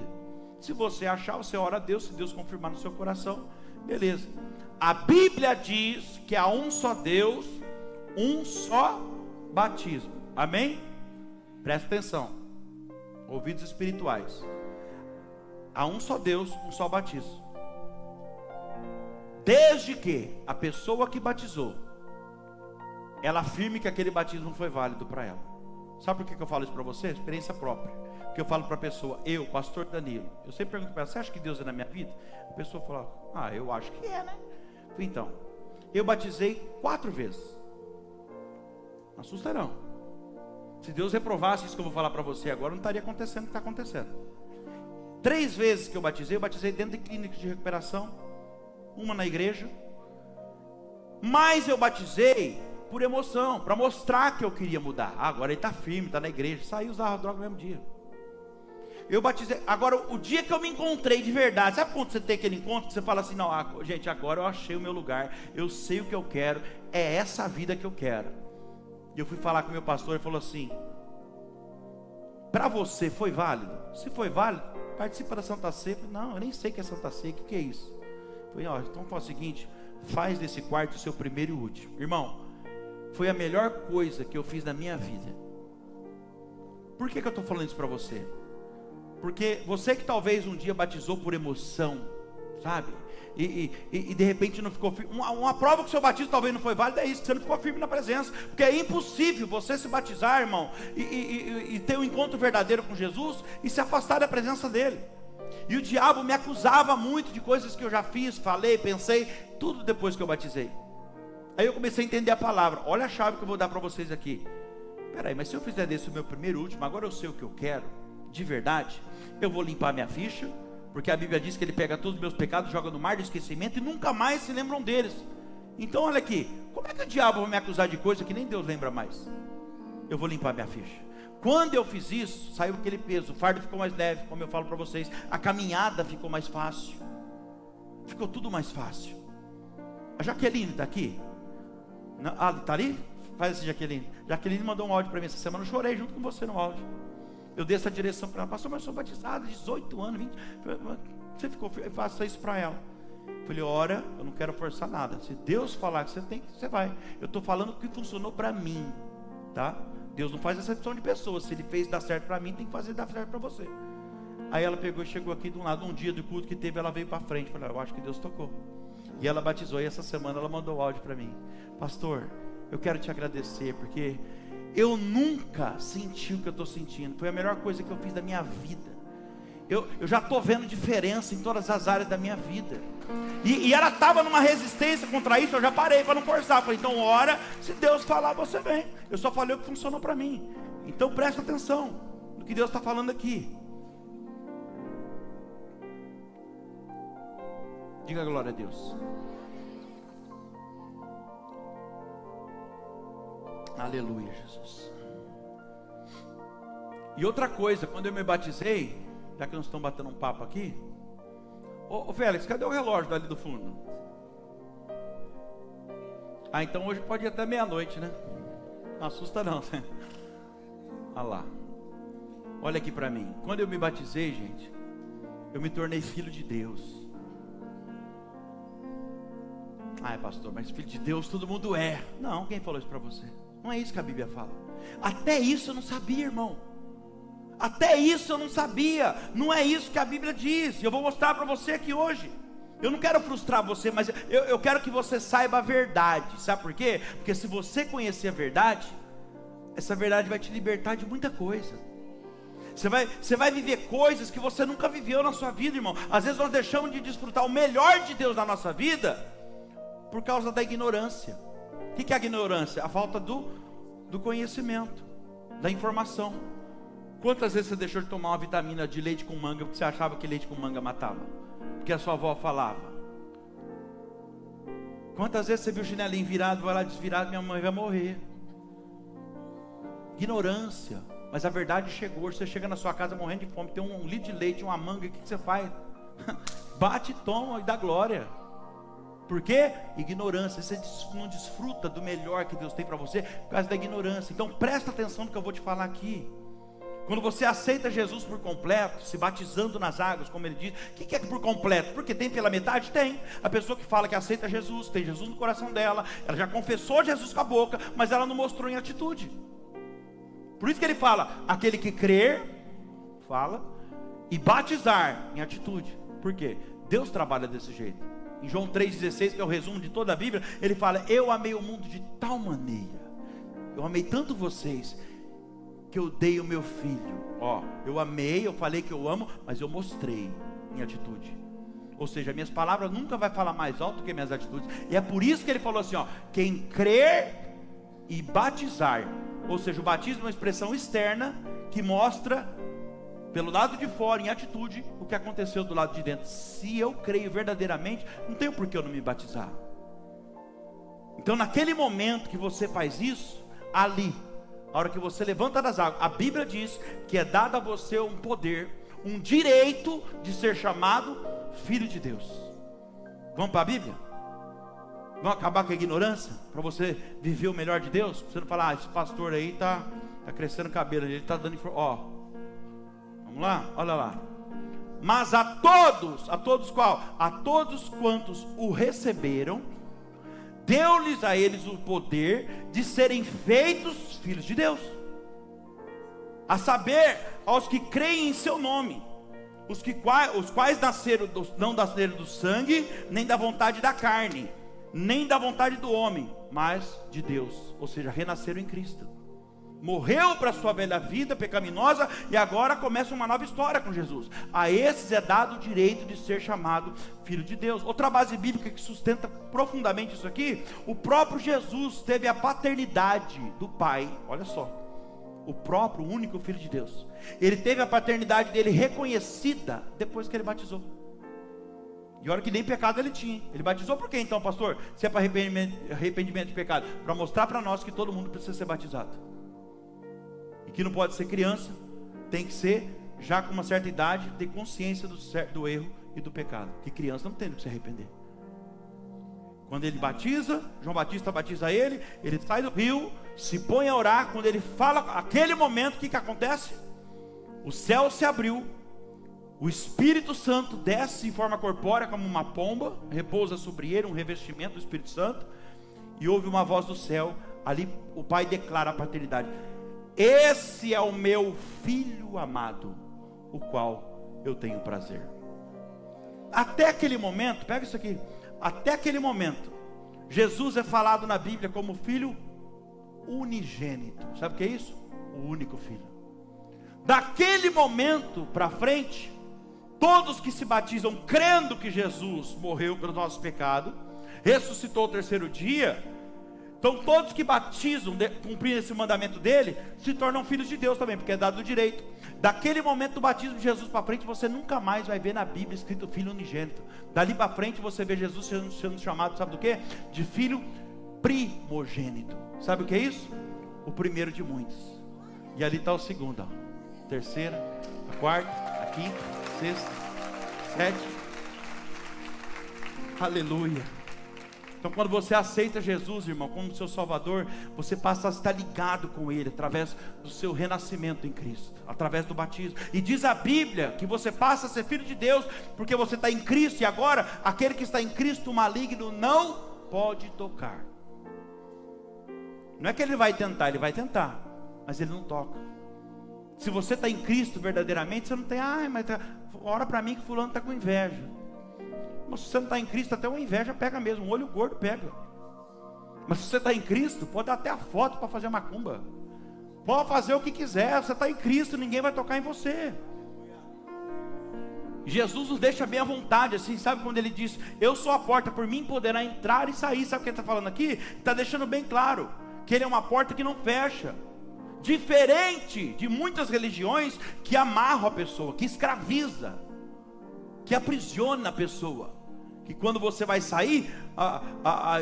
Se você achar, você ora a Deus. Se Deus confirmar no seu coração, beleza. A Bíblia diz que há um só Deus, um só batismo. Amém? Presta atenção, ouvidos espirituais. Há um só Deus, um só batismo. Desde que a pessoa que batizou, ela afirme que aquele batismo foi válido para ela. Sabe por que eu falo isso para você? Experiência própria. Porque eu falo para a pessoa, eu, pastor Danilo, eu sempre pergunto para ela: você acha que Deus é na minha vida? A pessoa fala: ah, eu acho que é, né? Então, eu batizei 4 vezes. Não assusta não. Se Deus reprovasse isso que eu vou falar para você agora, não estaria acontecendo o que está acontecendo. 3 vezes que eu batizei dentro de clínicas de recuperação, uma na igreja. Mas eu batizei por emoção, para mostrar que eu queria mudar. Agora ele está firme, está na igreja, saiu usar droga no mesmo dia. Eu batizei. Agora, o dia que eu me encontrei de verdade, sabe quando você tem aquele encontro que você fala assim: não, gente, agora eu achei o meu lugar, eu sei o que eu quero, é essa vida que eu quero. E eu fui falar com o meu pastor, ele falou assim: para você foi válido? Se foi válido, participa da Santa Ceia. Não, eu nem sei o que é Santa Ceia, o que é isso? Eu falei: ó, então faz o seguinte, faz desse quarto o seu primeiro e último. Irmão, foi a melhor coisa que eu fiz na minha vida. Por que eu estou falando isso para você? Porque você que talvez um dia batizou por emoção, sabe? E de repente não ficou firme. Uma prova que o seu batismo talvez não foi válido é isso, que você não ficou firme na presença. Porque é impossível você se batizar, irmão, e ter um encontro verdadeiro com Jesus e se afastar da presença dele. E o diabo me acusava muito de coisas que eu já fiz, falei, pensei, tudo depois que eu batizei. Aí eu comecei a entender a palavra. Olha a chave que eu vou dar para vocês aqui. Peraí, mas se eu fizer desse o meu primeiro e último, agora eu sei o que eu quero, de verdade, eu vou limpar minha ficha, porque a Bíblia diz que Ele pega todos os meus pecados, joga no mar do esquecimento e nunca mais se lembram deles. Então olha aqui, como é que o diabo vai me acusar de coisa que nem Deus lembra mais? Eu vou limpar minha ficha. Quando eu fiz isso, saiu aquele peso, o fardo ficou mais leve, como eu falo para vocês, a caminhada ficou mais fácil, ficou tudo mais fácil. A Jaqueline está aqui? Está ali? Faz assim, Jaqueline. Jaqueline mandou um áudio para mim essa semana, eu chorei junto com você no áudio. Eu dei essa direção para ela: pastor, mas eu sou batizado, 18 anos, 20. Você ficou, faça isso para ela. Eu falei: ora, eu não quero forçar nada. Se Deus falar que você tem, você vai. Eu estou falando o que funcionou para mim, tá? Deus não faz exceção de pessoas. Se Ele fez dar certo para mim, tem que fazer dar certo para você. Aí ela pegou e chegou aqui de um lado, um dia do culto que teve, ela veio para frente. Eu falei: eu acho que Deus tocou. E ela batizou, e essa semana ela mandou o áudio para mim: pastor, eu quero te agradecer, porque eu nunca senti o que eu estou sentindo. Foi a melhor coisa que eu fiz da minha vida. eu já estou vendo diferença em todas as áreas da minha vida. E ela estava numa resistência contra isso, eu já parei para não forçar. Falei, então ora, se Deus falar, você vem. Eu só falei o que funcionou para mim. Então presta atenção no que Deus está falando aqui. Diga glória a Deus. Aleluia, Jesus. E outra coisa, quando eu me batizei, já que nós estamos batendo um papo aqui, ô Félix, cadê o relógio dali do fundo? Ah, então hoje pode ir até meia-noite, né? Não assusta não. Olha lá. Olha aqui para mim. Quando eu me batizei, gente, eu me tornei filho de Deus. Ah, pastor, mas filho de Deus todo mundo é. Não, quem falou isso para você? Não é isso que a Bíblia fala. Até isso eu não sabia, irmão. Até isso eu não sabia. Não é isso que a Bíblia diz. Eu vou mostrar para você aqui hoje. Eu não quero frustrar você, mas eu quero que você saiba a verdade. Sabe por quê? Porque se você conhecer a verdade, essa verdade vai te libertar de muita coisa. Você vai viver coisas que você nunca viveu na sua vida, irmão. Às vezes nós deixamos de desfrutar o melhor de Deus na nossa vida por causa da ignorância. O que é a ignorância? A falta do conhecimento, da informação. Quantas vezes você deixou de tomar uma vitamina de leite com manga porque você achava que leite com manga matava? Porque a sua avó falava. Quantas vezes você viu o chinelinho virado, vai lá desvirado, minha mãe vai morrer? Ignorância. Mas a verdade chegou. Você chega na sua casa morrendo de fome, tem um litro de leite, uma manga, o que você faz? Bate, toma e dá glória. Por quê? Ignorância. Você não desfruta do melhor que Deus tem para você por causa da ignorância. Então presta atenção no que eu vou te falar aqui. Quando você aceita Jesus por completo, se batizando nas águas, como ele diz, o que é por completo? Porque tem pela metade? Tem. A pessoa que fala que aceita Jesus, tem Jesus no coração dela, ela já confessou Jesus com a boca, mas ela não mostrou em atitude. Por isso que ele fala, aquele que crer, fala, e batizar em atitude. Por quê? Deus trabalha desse jeito. Em João 3,16, que é o resumo de toda a Bíblia, ele fala, eu amei o mundo de tal maneira, eu amei tanto vocês, que eu dei o meu filho. Eu amei, eu falei que eu amo, mas eu mostrei em atitude. Ou seja, minhas palavras nunca vai falar mais alto que minhas atitudes. E é por isso que ele falou assim, quem crer e batizar. Ou seja, o batismo é uma expressão externa que mostra pelo lado de fora, em atitude, o que aconteceu do lado de dentro. Se eu creio verdadeiramente, não tem por que eu não me batizar. Então naquele momento que você faz isso, ali, a hora que você levanta das águas, a Bíblia diz que é dado a você um poder, um direito de ser chamado filho de Deus. Vamos para a Bíblia? Vamos acabar com a ignorância? Para você viver o melhor de Deus? Para você não falar, esse pastor aí está crescendo cabelo, ele está dando informação. Vamos lá, olha lá. Mas a todos qual? A todos quantos o receberam, deu-lhes a eles o poder de serem feitos filhos de Deus. A saber, aos que creem em seu nome, os quais não nasceram do sangue, nem da vontade da carne, nem da vontade do homem, mas de Deus. Ou seja, renasceram em Cristo. Morreu para a sua velha vida pecaminosa e agora começa uma nova história com Jesus. A esses é dado o direito de ser chamado filho de Deus. Outra base bíblica que sustenta profundamente isso aqui, o próprio Jesus teve a paternidade do Pai. Olha só, o próprio único filho de Deus, ele teve a paternidade dele reconhecida depois que ele batizou. E olha que nem pecado ele tinha. Ele batizou por quê então, pastor? Se é para arrependimento de pecado, para mostrar para nós que todo mundo precisa ser batizado. E que não pode ser criança, tem que ser já com uma certa idade, ter consciência do erro e do pecado. Que criança não tem do que se arrepender. Quando ele batiza, João Batista batiza ele sai do rio, se põe a orar. Quando ele fala, aquele momento, o que acontece? O céu se abriu, o Espírito Santo desce em forma corpórea como uma pomba, repousa sobre ele, um revestimento do Espírito Santo, e ouve uma voz do céu. Ali o Pai declara a paternidade. Esse é o meu filho amado, o qual eu tenho prazer. Até aquele momento, pega isso aqui, até aquele momento, Jesus é falado na Bíblia como filho unigênito. Sabe o que é isso? O único filho. Daquele momento para frente, todos que se batizam crendo que Jesus morreu pelo nosso pecado, ressuscitou ao terceiro dia, então todos que batizam, cumprindo esse mandamento dele, se tornam filhos de Deus também, porque é dado o direito. Daquele momento do batismo de Jesus para frente, você nunca mais vai ver na Bíblia escrito filho unigênito. Dali para frente você vê Jesus sendo chamado, sabe do que? De filho primogênito. Sabe o que é isso? O primeiro de muitos. E ali está o segundo, ó. Terceira, a quarta, a quinta, a sexta, a sétima. Aleluia. Então quando você aceita Jesus, irmão, como seu Salvador, você passa a estar ligado com Ele, através do seu renascimento em Cristo, através do batismo. E diz a Bíblia, que você passa a ser filho de Deus, porque você está em Cristo, e agora, aquele que está em Cristo, o maligno não pode tocar. Não é que ele vai tentar, ele vai tentar, mas ele não toca. Se você está em Cristo verdadeiramente, você não tem, mas ora para mim que fulano está com inveja. Mas se você não está em Cristo, até uma inveja pega mesmo, um olho gordo pega. Mas se você está em Cristo, pode dar até a foto para fazer macumba, pode fazer o que quiser, você está em Cristo, ninguém vai tocar em você. Jesus nos deixa bem à vontade, assim, sabe quando ele diz, eu sou a porta, por mim poderá entrar e sair. Sabe o que ele está falando aqui? Está deixando bem claro, que ele é uma porta que não fecha. Diferente de muitas religiões que amarram a pessoa, que escraviza, que aprisiona a pessoa, que quando você vai sair,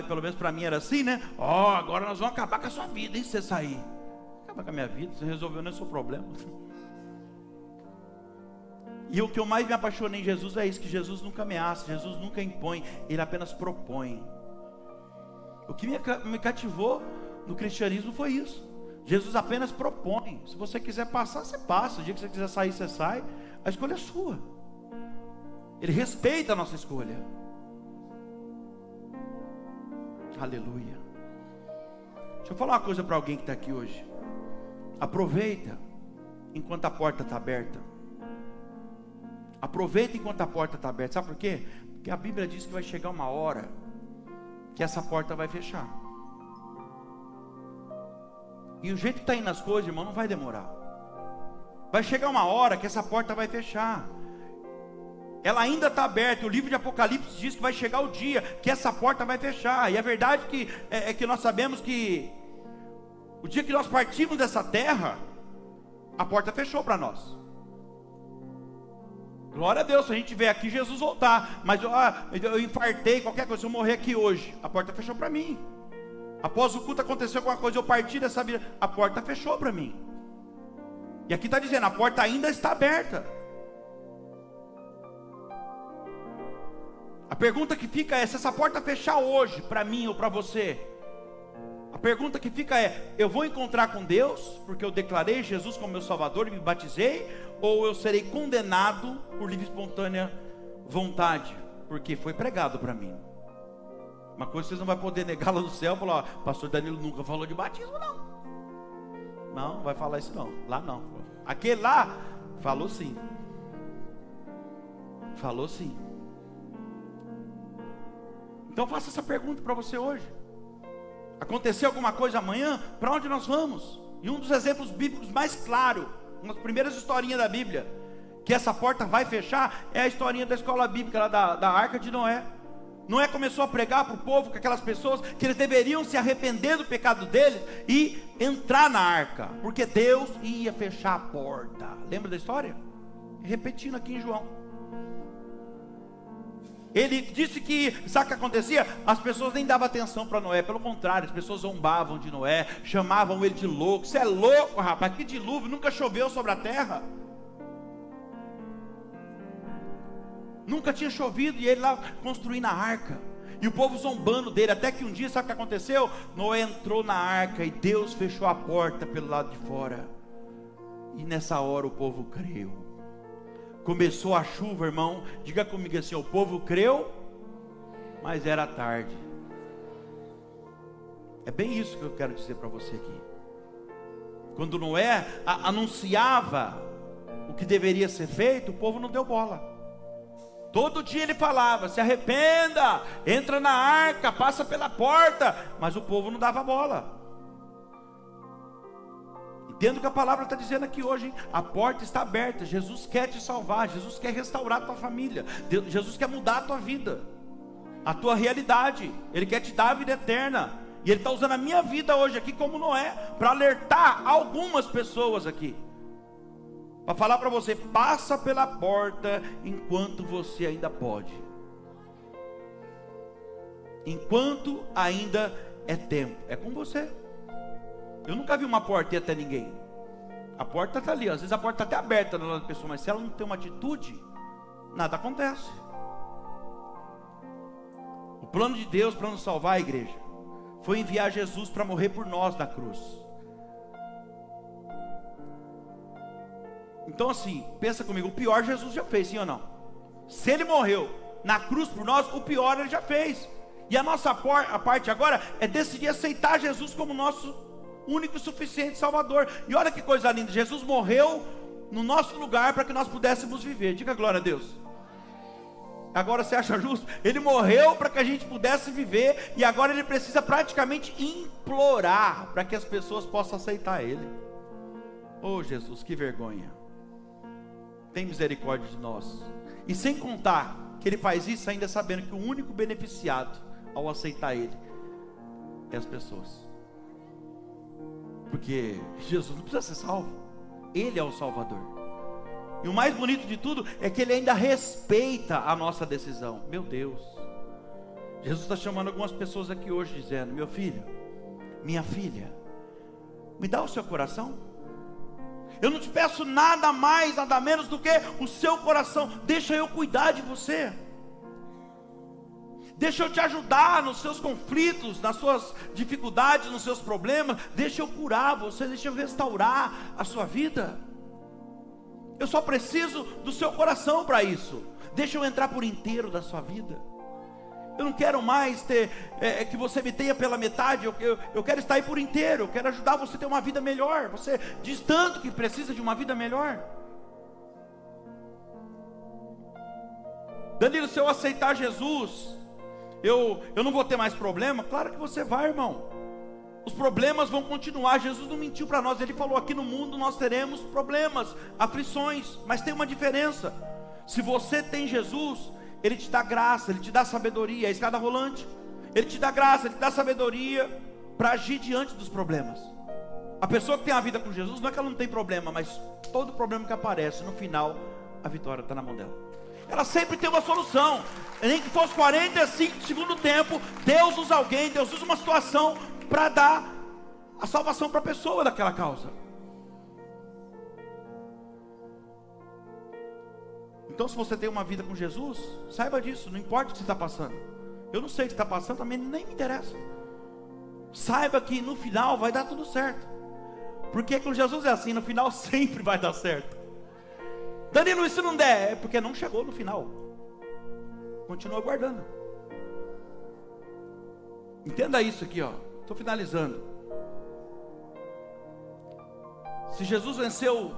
pelo menos para mim era assim, né? Agora nós vamos acabar com a sua vida, hein, se você sair. Acabar com a minha vida, você resolveu, não é seu problema. E o que eu mais me apaixonei em Jesus é isso, que Jesus nunca ameaça, Jesus nunca impõe, Ele apenas propõe. O que me cativou no cristianismo foi isso. Jesus apenas propõe. Se você quiser passar, você passa. O dia que você quiser sair, você sai. A escolha é sua. Ele respeita a nossa escolha. Aleluia. Deixa eu falar uma coisa para alguém que está aqui hoje. Aproveita enquanto a porta está aberta. Aproveita enquanto a porta está aberta. Sabe por quê? Porque a Bíblia diz que vai chegar uma hora que essa porta vai fechar. E o jeito que está indo as coisas, irmão, não vai demorar. Vai chegar uma hora que essa porta vai fechar. Ela ainda está aberta. O livro de Apocalipse diz que vai chegar o dia que essa porta vai fechar. E a verdade é que nós sabemos que o dia que nós partimos dessa terra, a porta fechou para nós. Glória a Deus, se a gente vier aqui, Jesus voltar. Mas eu infartei, qualquer coisa, se eu morrer aqui hoje, a porta fechou para mim. Após o culto aconteceu alguma coisa, eu parti dessa vida, a porta fechou para mim. E aqui está dizendo, a porta ainda está aberta. A pergunta que fica é, se essa porta fechar hoje, para mim ou para você, a pergunta que fica é, eu vou encontrar com Deus, porque eu declarei Jesus como meu Salvador e me batizei, ou eu serei condenado por livre e espontânea vontade, porque foi pregado para mim. Uma coisa vocês não vão poder negar lá no céu, falar, pastor Danilo nunca falou de batismo, não. Não vai falar isso não, lá não. Aquele lá, falou sim. Falou sim. Então faça essa pergunta para você hoje. Aconteceu alguma coisa amanhã? Para onde nós vamos? E um dos exemplos bíblicos mais claros, uma das primeiras historinhas da Bíblia, que essa porta vai fechar, é a historinha da escola bíblica lá da Arca de Noé. Noé começou a pregar para o povo, com aquelas pessoas, que eles deveriam se arrepender do pecado deles e entrar na arca, porque Deus ia fechar a porta. Lembra da história? Repetindo aqui em João. Ele disse que, sabe o que acontecia? As pessoas nem davam atenção para Noé, pelo contrário, as pessoas zombavam de Noé, chamavam ele de louco. Você é louco, rapaz, que dilúvio, nunca choveu sobre a terra. Nunca tinha chovido, e ele lá construindo a arca, e o povo zombando dele, até que um dia, sabe o que aconteceu? Noé entrou na arca, e Deus fechou a porta pelo lado de fora, e nessa hora o povo creu. Começou a chuva, irmão, diga comigo assim, o povo creu, mas era tarde. É bem isso que eu quero dizer para você aqui. Quando Noé anunciava o que deveria ser feito, o povo não deu bola. Todo dia ele falava, se arrependa, entra na arca, passa pela porta, mas o povo não dava bola. Entendo o que a palavra está dizendo aqui hoje, hein? A porta está aberta, Jesus quer te salvar, Jesus quer restaurar a tua família, Jesus quer mudar a tua vida, a tua realidade, Ele quer te dar a vida eterna. E Ele está usando a minha vida hoje aqui como Noé, para alertar algumas pessoas aqui, para falar para você: passa pela porta enquanto você ainda pode, enquanto ainda é tempo. É com você. Eu nunca vi uma porta ir até ninguém. A porta está ali, às vezes a porta está até aberta na da pessoa, mas se ela não tem uma atitude, nada acontece. O plano de Deus para nos salvar, a igreja, foi enviar Jesus para morrer por nós na cruz. Então assim, pensa comigo, o pior Jesus já fez, sim ou não? Se Ele morreu na cruz por nós, o pior Ele já fez. E a nossa a parte agora é decidir aceitar Jesus como nosso único e suficiente Salvador. E olha que coisa linda, Jesus morreu no nosso lugar para que nós pudéssemos viver. Diga glória a Deus. Agora você acha justo? Ele morreu para que a gente pudesse viver, e agora Ele precisa praticamente implorar para que as pessoas possam aceitar Ele. Oh Jesus, que vergonha. Tem misericórdia de nós. E sem contar que Ele faz isso ainda sabendo que o único beneficiado ao aceitar Ele é as pessoas. Porque Jesus não precisa ser salvo, Ele é o Salvador. E o mais bonito de tudo é que Ele ainda respeita a nossa decisão. Meu Deus, Jesus está chamando algumas pessoas aqui hoje dizendo: meu filho, minha filha, me dá o seu coração. Eu não te peço nada mais, nada menos do que o seu coração. Deixa eu cuidar de você. Deixa eu te ajudar nos seus conflitos, nas suas dificuldades, nos seus problemas. Deixa eu curar você, deixa eu restaurar a sua vida. Eu só preciso do seu coração para isso. Deixa eu entrar por inteiro da sua vida. Eu não quero mais ter que você me tenha pela metade. Eu quero estar aí por inteiro. Eu quero ajudar você a ter uma vida melhor. Você diz tanto que precisa de uma vida melhor. Danilo, se eu aceitar Jesus, eu não vou ter mais problema? Claro que você vai, irmão. Os problemas vão continuar. Jesus não mentiu para nós. Ele falou: aqui no mundo nós teremos problemas, aflições. Mas tem uma diferença. Se você tem Jesus, Ele te dá graça, Ele te dá sabedoria. É a escada rolante. Ele te dá graça, Ele te dá sabedoria para agir diante dos problemas. A pessoa que tem a vida com Jesus, não é que ela não tem problema, mas todo problema que aparece, no final, a vitória está na mão dela. Ela sempre tem uma solução. Nem que fosse 45 do segundo tempo, Deus usa alguém, Deus usa uma situação para dar a salvação para a pessoa daquela causa. Então, se você tem uma vida com Jesus, saiba disso. Não importa o que você está passando. Eu não sei o que está passando, também nem me interessa. Saiba que no final vai dar tudo certo. Porque com Jesus é assim, no final sempre vai dar certo. Danilo, e se não der? É porque não chegou no final. Continua aguardando. Entenda isso aqui, ó. Estou finalizando. Se Jesus venceu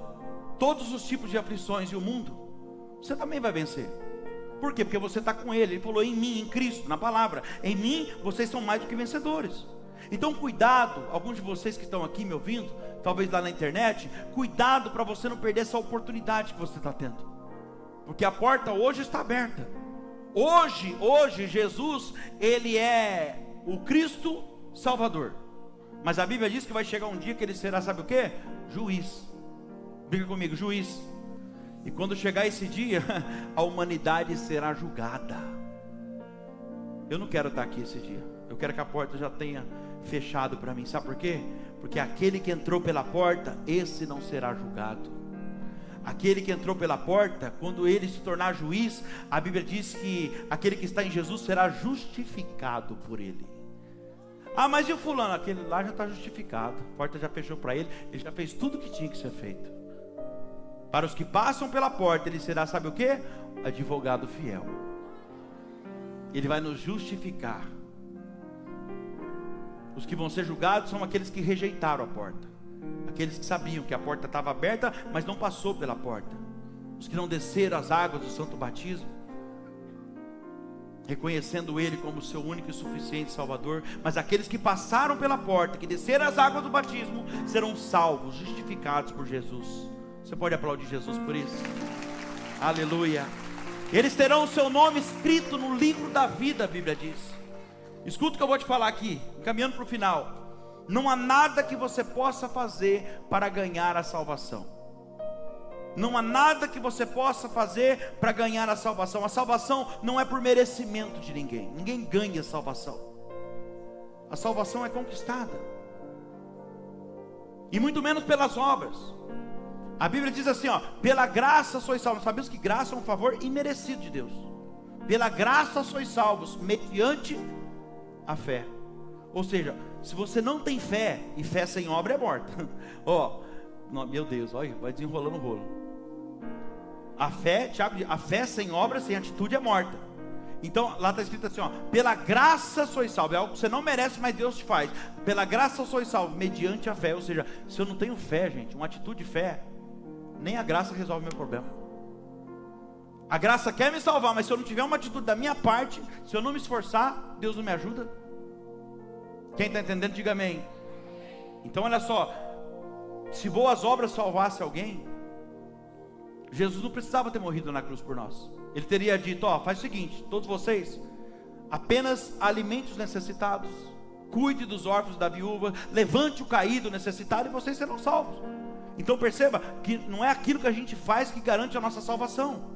todos os tipos de aflições e o mundo, você também vai vencer. Por quê? Porque você está com Ele. Ele falou: em mim, em Cristo, na palavra. Em mim, vocês são mais do que vencedores. Então cuidado, alguns de vocês que estão aqui me ouvindo, talvez lá na internet, cuidado para você não perder essa oportunidade que você está tendo. Porque a porta hoje está aberta. Hoje Jesus, Ele é o Cristo Salvador. Mas a Bíblia diz que vai chegar um dia que Ele será, sabe o que? Juiz. Briga comigo, juiz. E quando chegar esse dia, a humanidade será julgada. Eu não quero estar aqui esse dia. Eu quero que a porta já tenha fechado para mim. Sabe por quê? Porque aquele que entrou pela porta, esse não será julgado. Aquele que entrou pela porta, quando ele se tornar juiz, a Bíblia diz que aquele que está em Jesus será justificado por ele. Ah, mas e o fulano? Aquele lá já está justificado. A porta já fechou para ele. Ele já fez tudo o que tinha que ser feito. Para os que passam pela porta, ele será, sabe o que? Advogado fiel. Ele vai nos justificar. Os que vão ser julgados são aqueles que rejeitaram a porta. Aqueles que sabiam que a porta estava aberta, mas não passou pela porta. Os que não desceram as águas do santo batismo. reconhecendo Ele como seu único e suficiente Salvador. Mas aqueles que passaram pela porta, que desceram as águas do batismo, serão salvos, justificados por Jesus. Você pode aplaudir Jesus por isso? Aleluia. Eles terão o seu nome escrito no livro da vida, a Bíblia diz. Escuta o que eu vou te falar aqui, caminhando para o final. Não há nada que você possa fazer para ganhar a salvação. Não há nada que você possa fazer para ganhar a salvação. A salvação não é por merecimento de ninguém. Ninguém ganha a salvação. A salvação é conquistada. E muito menos pelas obras. A Bíblia diz assim, ó: pela graça sois salvos. Sabemos que graça é um favor imerecido de Deus. Pela graça sois salvos, mediante a fé. Ou seja, se você não tem fé, e fé sem obra é morta. Ó, meu Deus, olha, vai desenrolando o rolo. A fé, Tiago diz, a fé sem obra, sem atitude é morta. Então lá está escrito assim, ó: pela graça sois salvos. É algo que você não merece, mas Deus te faz. Pela graça sois salvos, mediante a fé. Ou seja, se eu não tenho fé, gente, uma atitude de fé, nem a graça resolve meu problema. A graça quer me salvar, mas se eu não tiver uma atitude da minha parte, se eu não me esforçar, Deus não me ajuda. Quem está entendendo, diga amém. Então olha só, se boas obras salvasse alguém, Jesus não precisava ter morrido na cruz por nós. Ele teria dito, ó, faz o seguinte, todos vocês, apenas alimente os necessitados, cuide dos órfãos, da viúva, levante o caído, necessitado, e vocês serão salvos. Então perceba que não é aquilo que a gente faz que garante a nossa salvação.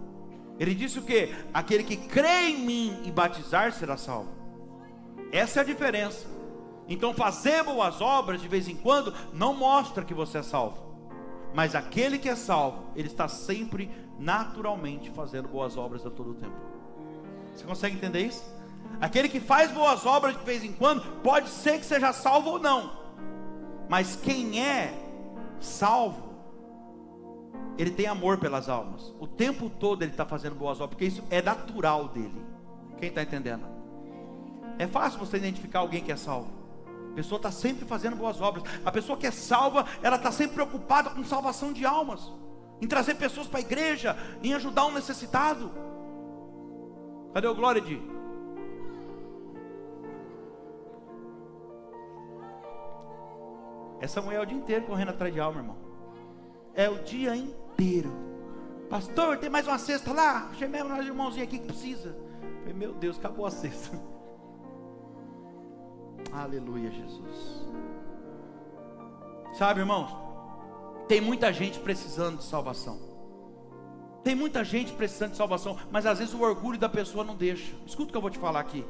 Ele disse o quê? Aquele que crê em mim e batizar será salvo. Essa é a diferença. Então fazer boas obras de vez em quando não mostra que você é salvo. Mas aquele que é salvo, ele está sempre naturalmente fazendo boas obras a todo tempo. Você consegue entender isso? Aquele que faz boas obras de vez em quando, pode ser que seja salvo ou não. Mas quem é salvo, ele tem amor pelas almas. O tempo todo ele está fazendo boas obras, porque isso é natural dele. Quem está entendendo? É fácil você identificar alguém que é salvo. A pessoa está sempre fazendo boas obras. A pessoa que é salva, ela está sempre preocupada com salvação de almas, em trazer pessoas para a igreja, em ajudar um necessitado. Cadê o glória de? Essa mulher é o dia inteiro correndo atrás de alma, irmão. É o dia inteiro. Pastor, tem mais uma cesta lá? Chamei nós irmãozinhos aqui que precisa. Falei, meu Deus, acabou a cesta. Aleluia, Jesus. Sabe, irmãos, tem muita gente precisando de salvação. Tem muita gente precisando de salvação, mas às vezes o orgulho da pessoa não deixa. Escuta o que eu vou te falar aqui.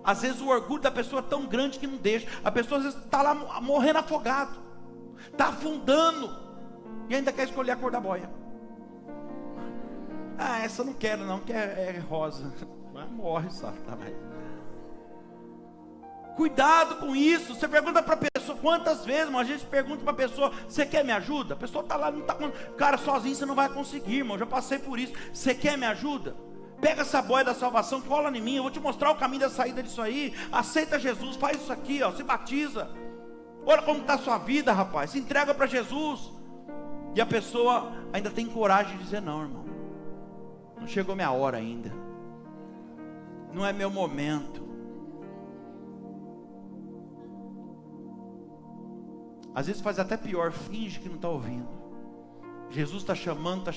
Às vezes o orgulho da pessoa é tão grande que não deixa. A pessoa às vezes está lá morrendo afogado, está afundando, e ainda quer escolher a cor da boia. Ah, essa eu não quero não, que é rosa. Vai, morre, Satanás. Cuidado com isso. Você pergunta para a pessoa, quantas vezes, irmão, a gente pergunta para a pessoa, você quer me ajuda? A pessoa está lá, não está, cara, sozinho você não vai conseguir, irmão, eu já passei por isso. Você quer me ajuda? Pega essa boia da salvação, cola em mim, eu vou te mostrar o caminho da saída disso aí. Aceita Jesus, faz isso aqui, ó, se batiza. Olha como está a sua vida, rapaz, se entrega para Jesus. E a pessoa ainda tem coragem de dizer, não, irmão, não chegou minha hora ainda, não é meu momento. Às vezes faz até pior, finge que não está ouvindo. Jesus está chamando,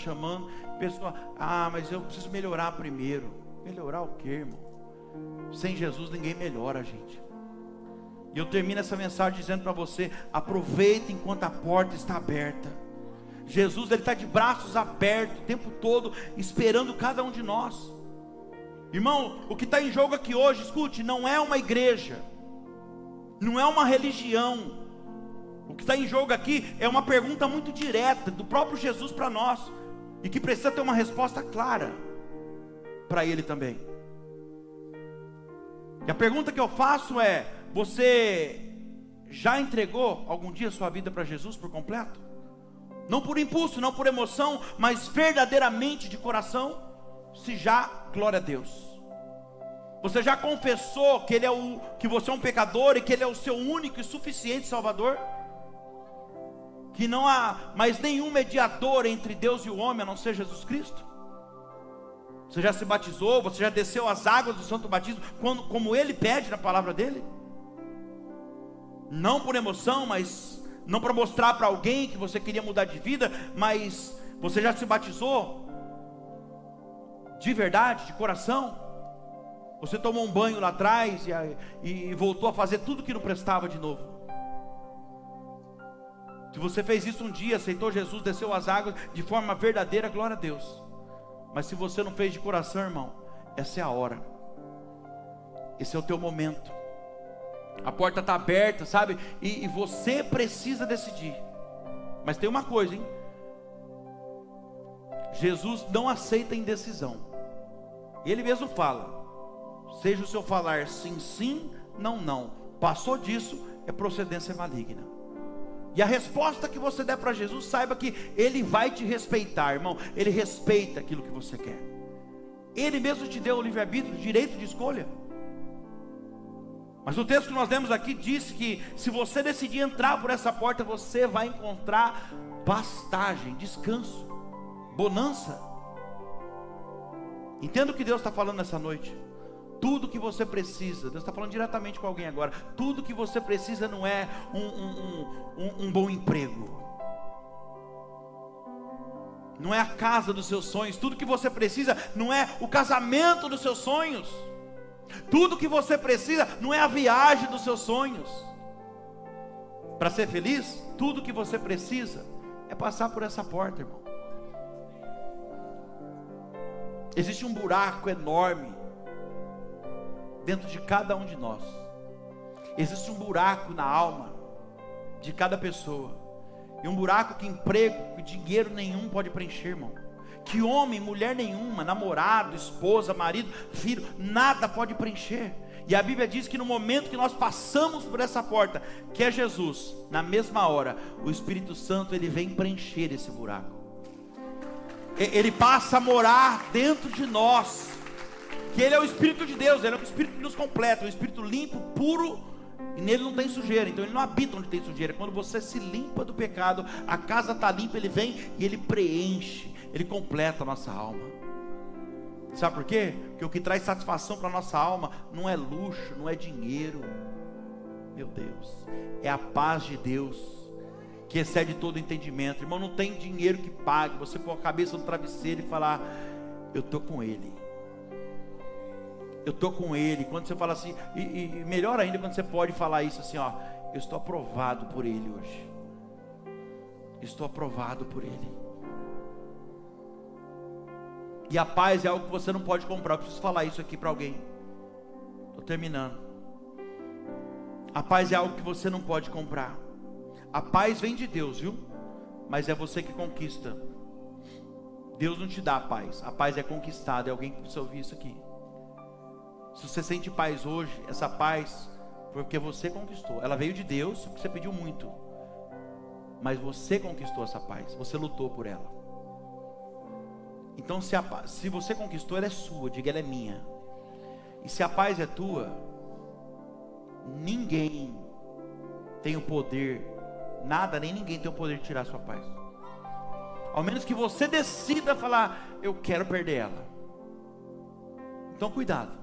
a pessoa, mas eu preciso melhorar primeiro. Melhorar o quê, irmão? Sem Jesus ninguém melhora, gente. E eu termino essa mensagem dizendo para você, aproveita enquanto a porta está aberta. Jesus, ele está de braços abertos o tempo todo, esperando cada um de nós. Irmão, o que está em jogo aqui hoje, escute, não é uma igreja, não é uma religião. O que está em jogo aqui é uma pergunta muito direta do próprio Jesus para nós, e que precisa ter uma resposta clara para Ele também. E a pergunta que eu faço é: você já entregou algum dia sua vida para Jesus por completo? Não por impulso, não por emoção, mas verdadeiramente de coração? Se já, glória a Deus. Você já confessou que que você é um pecador e que Ele é o seu único e suficiente Salvador? Que não há mais nenhum mediador entre Deus e o homem, a não ser Jesus Cristo? Você já se batizou? Você já desceu as águas do santo batismo, como Ele pede na palavra dele? Não por emoção, mas não para mostrar para alguém que você queria mudar de vida, mas você já se batizou? De verdade, de coração? Você tomou um banho lá atrás e voltou a fazer tudo que não prestava de novo? Se você fez isso um dia, aceitou Jesus, desceu as águas de forma verdadeira, glória a Deus. Mas se você não fez de coração, irmão, essa é a hora. Esse é o teu momento. A porta está aberta, sabe? E você precisa decidir. Mas tem uma coisa, hein? Jesus não aceita indecisão. Ele mesmo fala: seja o seu falar sim, sim, não, não. Passou disso, é procedência maligna. E a resposta que você der para Jesus, saiba que Ele vai te respeitar, irmão. Ele respeita aquilo que você quer. Ele mesmo te deu o livre-arbítrio, o direito de escolha. Mas o texto que nós lemos aqui diz que se você decidir entrar por essa porta, você vai encontrar pastagem, descanso, bonança. Entenda o que Deus está falando nessa noite. Tudo que você precisa, Deus está falando diretamente com alguém agora. Tudo que você precisa não é um bom emprego, não é a casa dos seus sonhos. Tudo que você precisa não é o casamento dos seus sonhos. Tudo que você precisa não é a viagem dos seus sonhos. Para ser feliz, tudo que você precisa é passar por essa porta, irmão. Existe um buraco enorme dentro de cada um de nós. Existe um buraco na alma de cada pessoa. E um buraco que emprego, que dinheiro nenhum pode preencher, irmão. Que homem, mulher nenhuma, namorado, esposa, marido, filho, nada pode preencher. E a Bíblia diz que no momento que nós passamos por essa porta, que é Jesus, na mesma hora, o Espírito Santo, ele vem preencher esse buraco. Ele passa a morar dentro de nós. Que Ele é o Espírito de Deus, Ele é o Espírito que nos completa, um Espírito limpo, puro, e nele não tem sujeira. Então Ele não habita onde tem sujeira. Quando você se limpa do pecado, a casa está limpa, Ele vem e Ele preenche, Ele completa a nossa alma. Sabe por quê? Porque o que traz satisfação para a nossa alma não é luxo, não é dinheiro, meu Deus, é a paz de Deus, que excede todo entendimento. Irmão, não tem dinheiro que pague você pôr a cabeça no travesseiro e falar: eu estou com Ele. Eu estou com Ele. Quando você fala assim, e melhor ainda quando você pode falar isso assim, ó: eu estou aprovado por Ele hoje. Estou aprovado por Ele. E a paz é algo que você não pode comprar. Eu preciso falar isso aqui para alguém. Estou terminando. A paz é algo que você não pode comprar. A paz vem de Deus, viu? Mas é você que conquista. Deus não te dá a paz. A paz é conquistada. É alguém que precisa ouvir isso aqui. Se você sente paz hoje, essa paz foi porque você conquistou. Ela veio de Deus porque você pediu muito. Mas você conquistou essa paz. Você lutou por ela. Então se você conquistou, ela é sua. Diga: ela é minha. E se a paz é tua, ninguém tem o poder, nada nem ninguém tem o poder de tirar a sua paz. Ao menos que você decida falar: eu quero perder ela. Então cuidado.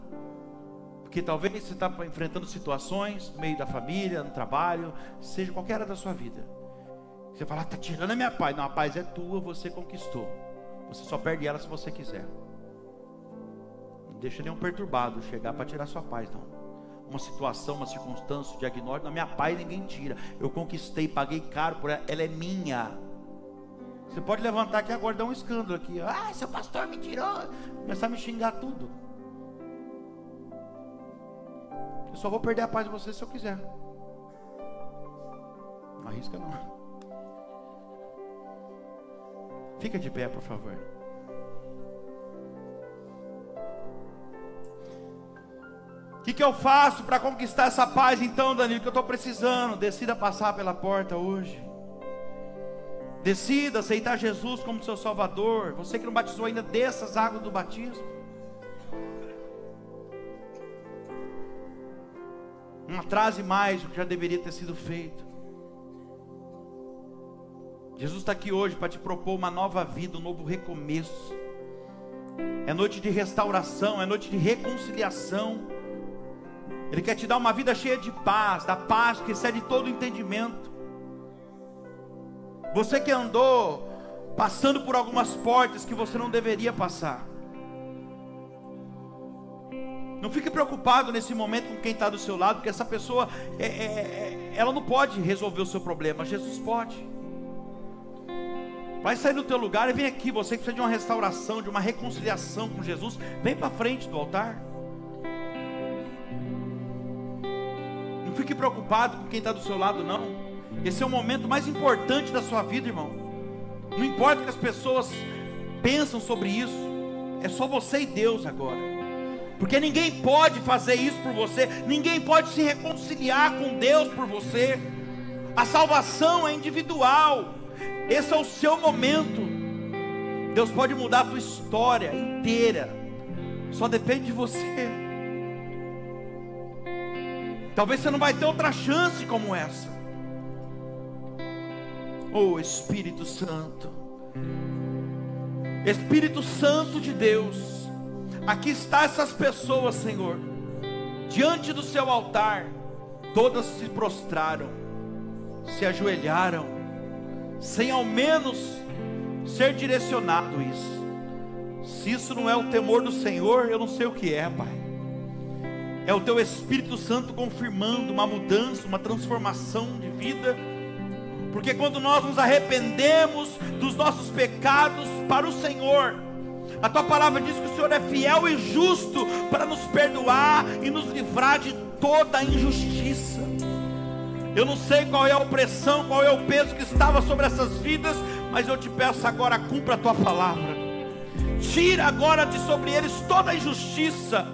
Porque talvez você está enfrentando situações no meio da família, no trabalho, seja qualquer área da sua vida. Você fala: está tirando a minha paz. Não, a paz é tua, você conquistou. Você só perde ela se você quiser. Não deixa nenhum perturbado chegar para tirar sua paz, não. Uma situação, uma circunstância, um diagnóstico, a minha paz ninguém tira. Eu conquistei, paguei caro por ela, ela é minha. Você pode levantar aqui agora e dar um escândalo aqui: ah, seu pastor me tirou. Começar a me xingar tudo. Eu só vou perder a paz de você se eu quiser. Não arrisca não. Fica de pé, por favor. O que eu faço para conquistar essa paz então, Danilo? Que eu estou precisando. Decida passar pela porta hoje. Decida aceitar Jesus como seu Salvador. Você que não batizou ainda, desça as águas do batismo. Não atrase mais o que já deveria ter sido feito. Jesus está aqui hoje para te propor uma nova vida, um novo recomeço. É noite de restauração, é noite de reconciliação. Ele quer te dar uma vida cheia de paz, da paz que excede todo entendimento. Você que andou passando por algumas portas que você não deveria passar, não fique preocupado nesse momento com quem está do seu lado, porque essa pessoa, ela não pode resolver o seu problema, Jesus pode. Vai sair do teu lugar e vem aqui. Você que precisa de uma restauração, de uma reconciliação com Jesus, vem para frente do altar. Não fique preocupado com quem está do seu lado, não. Esse é o momento mais importante da sua vida, irmão. Não importa o que as pessoas pensam sobre isso, é só você e Deus agora, porque ninguém pode fazer isso por você, ninguém pode se reconciliar com Deus por você. A salvação é individual, esse é o seu momento. Deus pode mudar a tua história inteira, só depende de você. Talvez você não vai ter outra chance como essa. Oh Espírito Santo, Espírito Santo de Deus, aqui está essas pessoas, Senhor, diante do seu altar. Todas se prostraram, se ajoelharam, sem ao menos ser direcionado isso. Se isso não é o temor do Senhor, eu não sei o que é, Pai. É o teu Espírito Santo confirmando uma mudança, uma transformação de vida. Porque quando nós nos arrependemos dos nossos pecados para o Senhor, a tua palavra diz que o Senhor é fiel e justo para nos perdoar e nos livrar de toda a injustiça. Eu não sei qual é a opressão, qual é o peso que estava sobre essas vidas, mas eu te peço agora, cumpra a tua palavra. Tira agora de sobre eles toda a injustiça,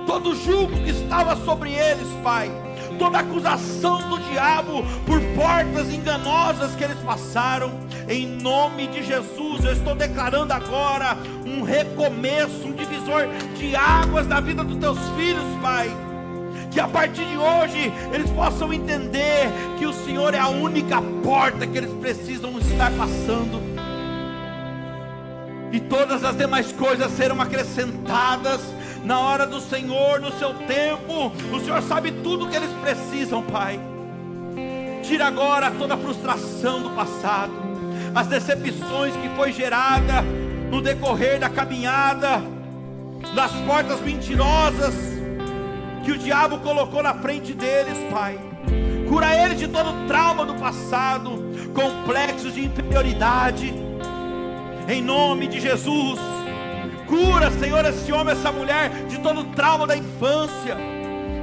todo o jugo que estava sobre eles, Pai. Toda acusação do diabo por portas enganosas que eles passaram, em nome de Jesus, eu estou declarando agora um recomeço, um divisor de águas na vida dos teus filhos, Pai. Que a partir de hoje eles possam entender que o Senhor é a única porta que eles precisam estar passando, e todas as demais coisas serão acrescentadas na hora do Senhor, no seu tempo. O Senhor sabe tudo o que eles precisam, Pai. Tira agora toda a frustração do passado, as decepções que foi gerada no decorrer da caminhada, das portas mentirosas que o diabo colocou na frente deles, Pai. Cura eles de todo o trauma do passado, complexos de inferioridade, em nome de Jesus. Cura, Senhor, esse homem, essa mulher, de todo o trauma da infância,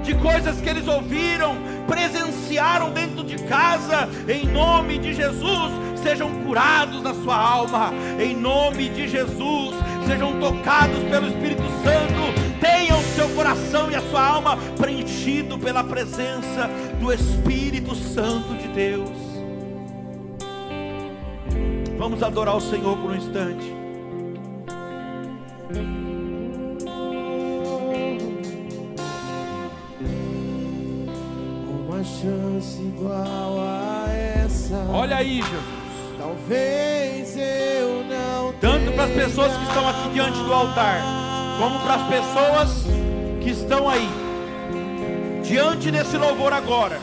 de coisas que eles ouviram, presenciaram dentro de casa. Em nome de Jesus, sejam curados na sua alma. Em nome de Jesus, sejam tocados pelo Espírito Santo. Tenham o seu coração e a sua alma preenchido pela presença do Espírito Santo de Deus. Vamos adorar o Senhor por um instante. Uma chance igual a essa, olha aí, Jesus. talvez eu não Tanto para as pessoas que estão aqui diante do altar, como para as pessoas que estão aí diante desse louvor agora.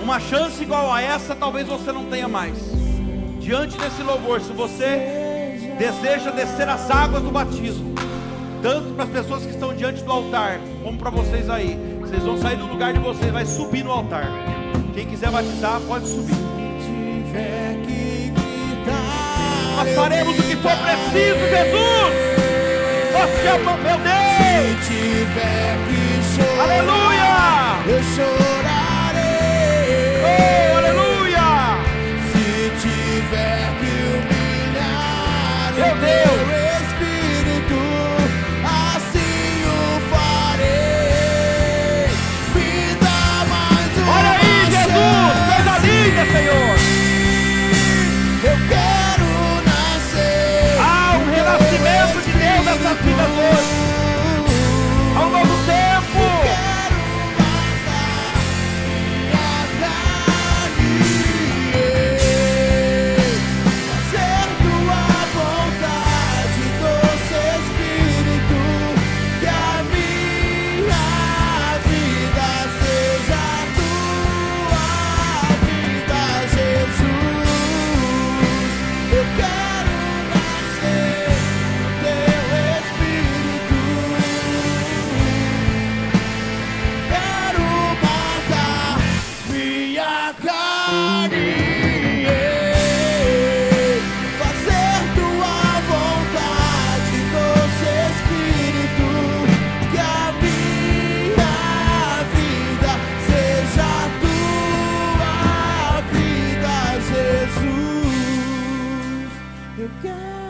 Uma chance igual a essa talvez você não tenha mais. Diante desse louvor, se você deseja descer as águas do batismo, tanto para as pessoas que estão diante do altar, como para vocês aí, vocês vão sair do lugar de vocês, vai subir no altar. Quem quiser batizar, pode subir. Nós faremos o que for preciso, Jesus. Nós te amamos, meu Deus. Se tiver que chorar, Aleluia. eu chorarei. Oh, aleluia. Se tiver que humilhar Meu o Deus. meu espírito, assim o farei. Me dá mais uma Olha aí, Jesus, coisa linda, Senhor. Eu quero nascer. Há um renascimento de Deus nessas vidas hoje. Há um novo tempo. quero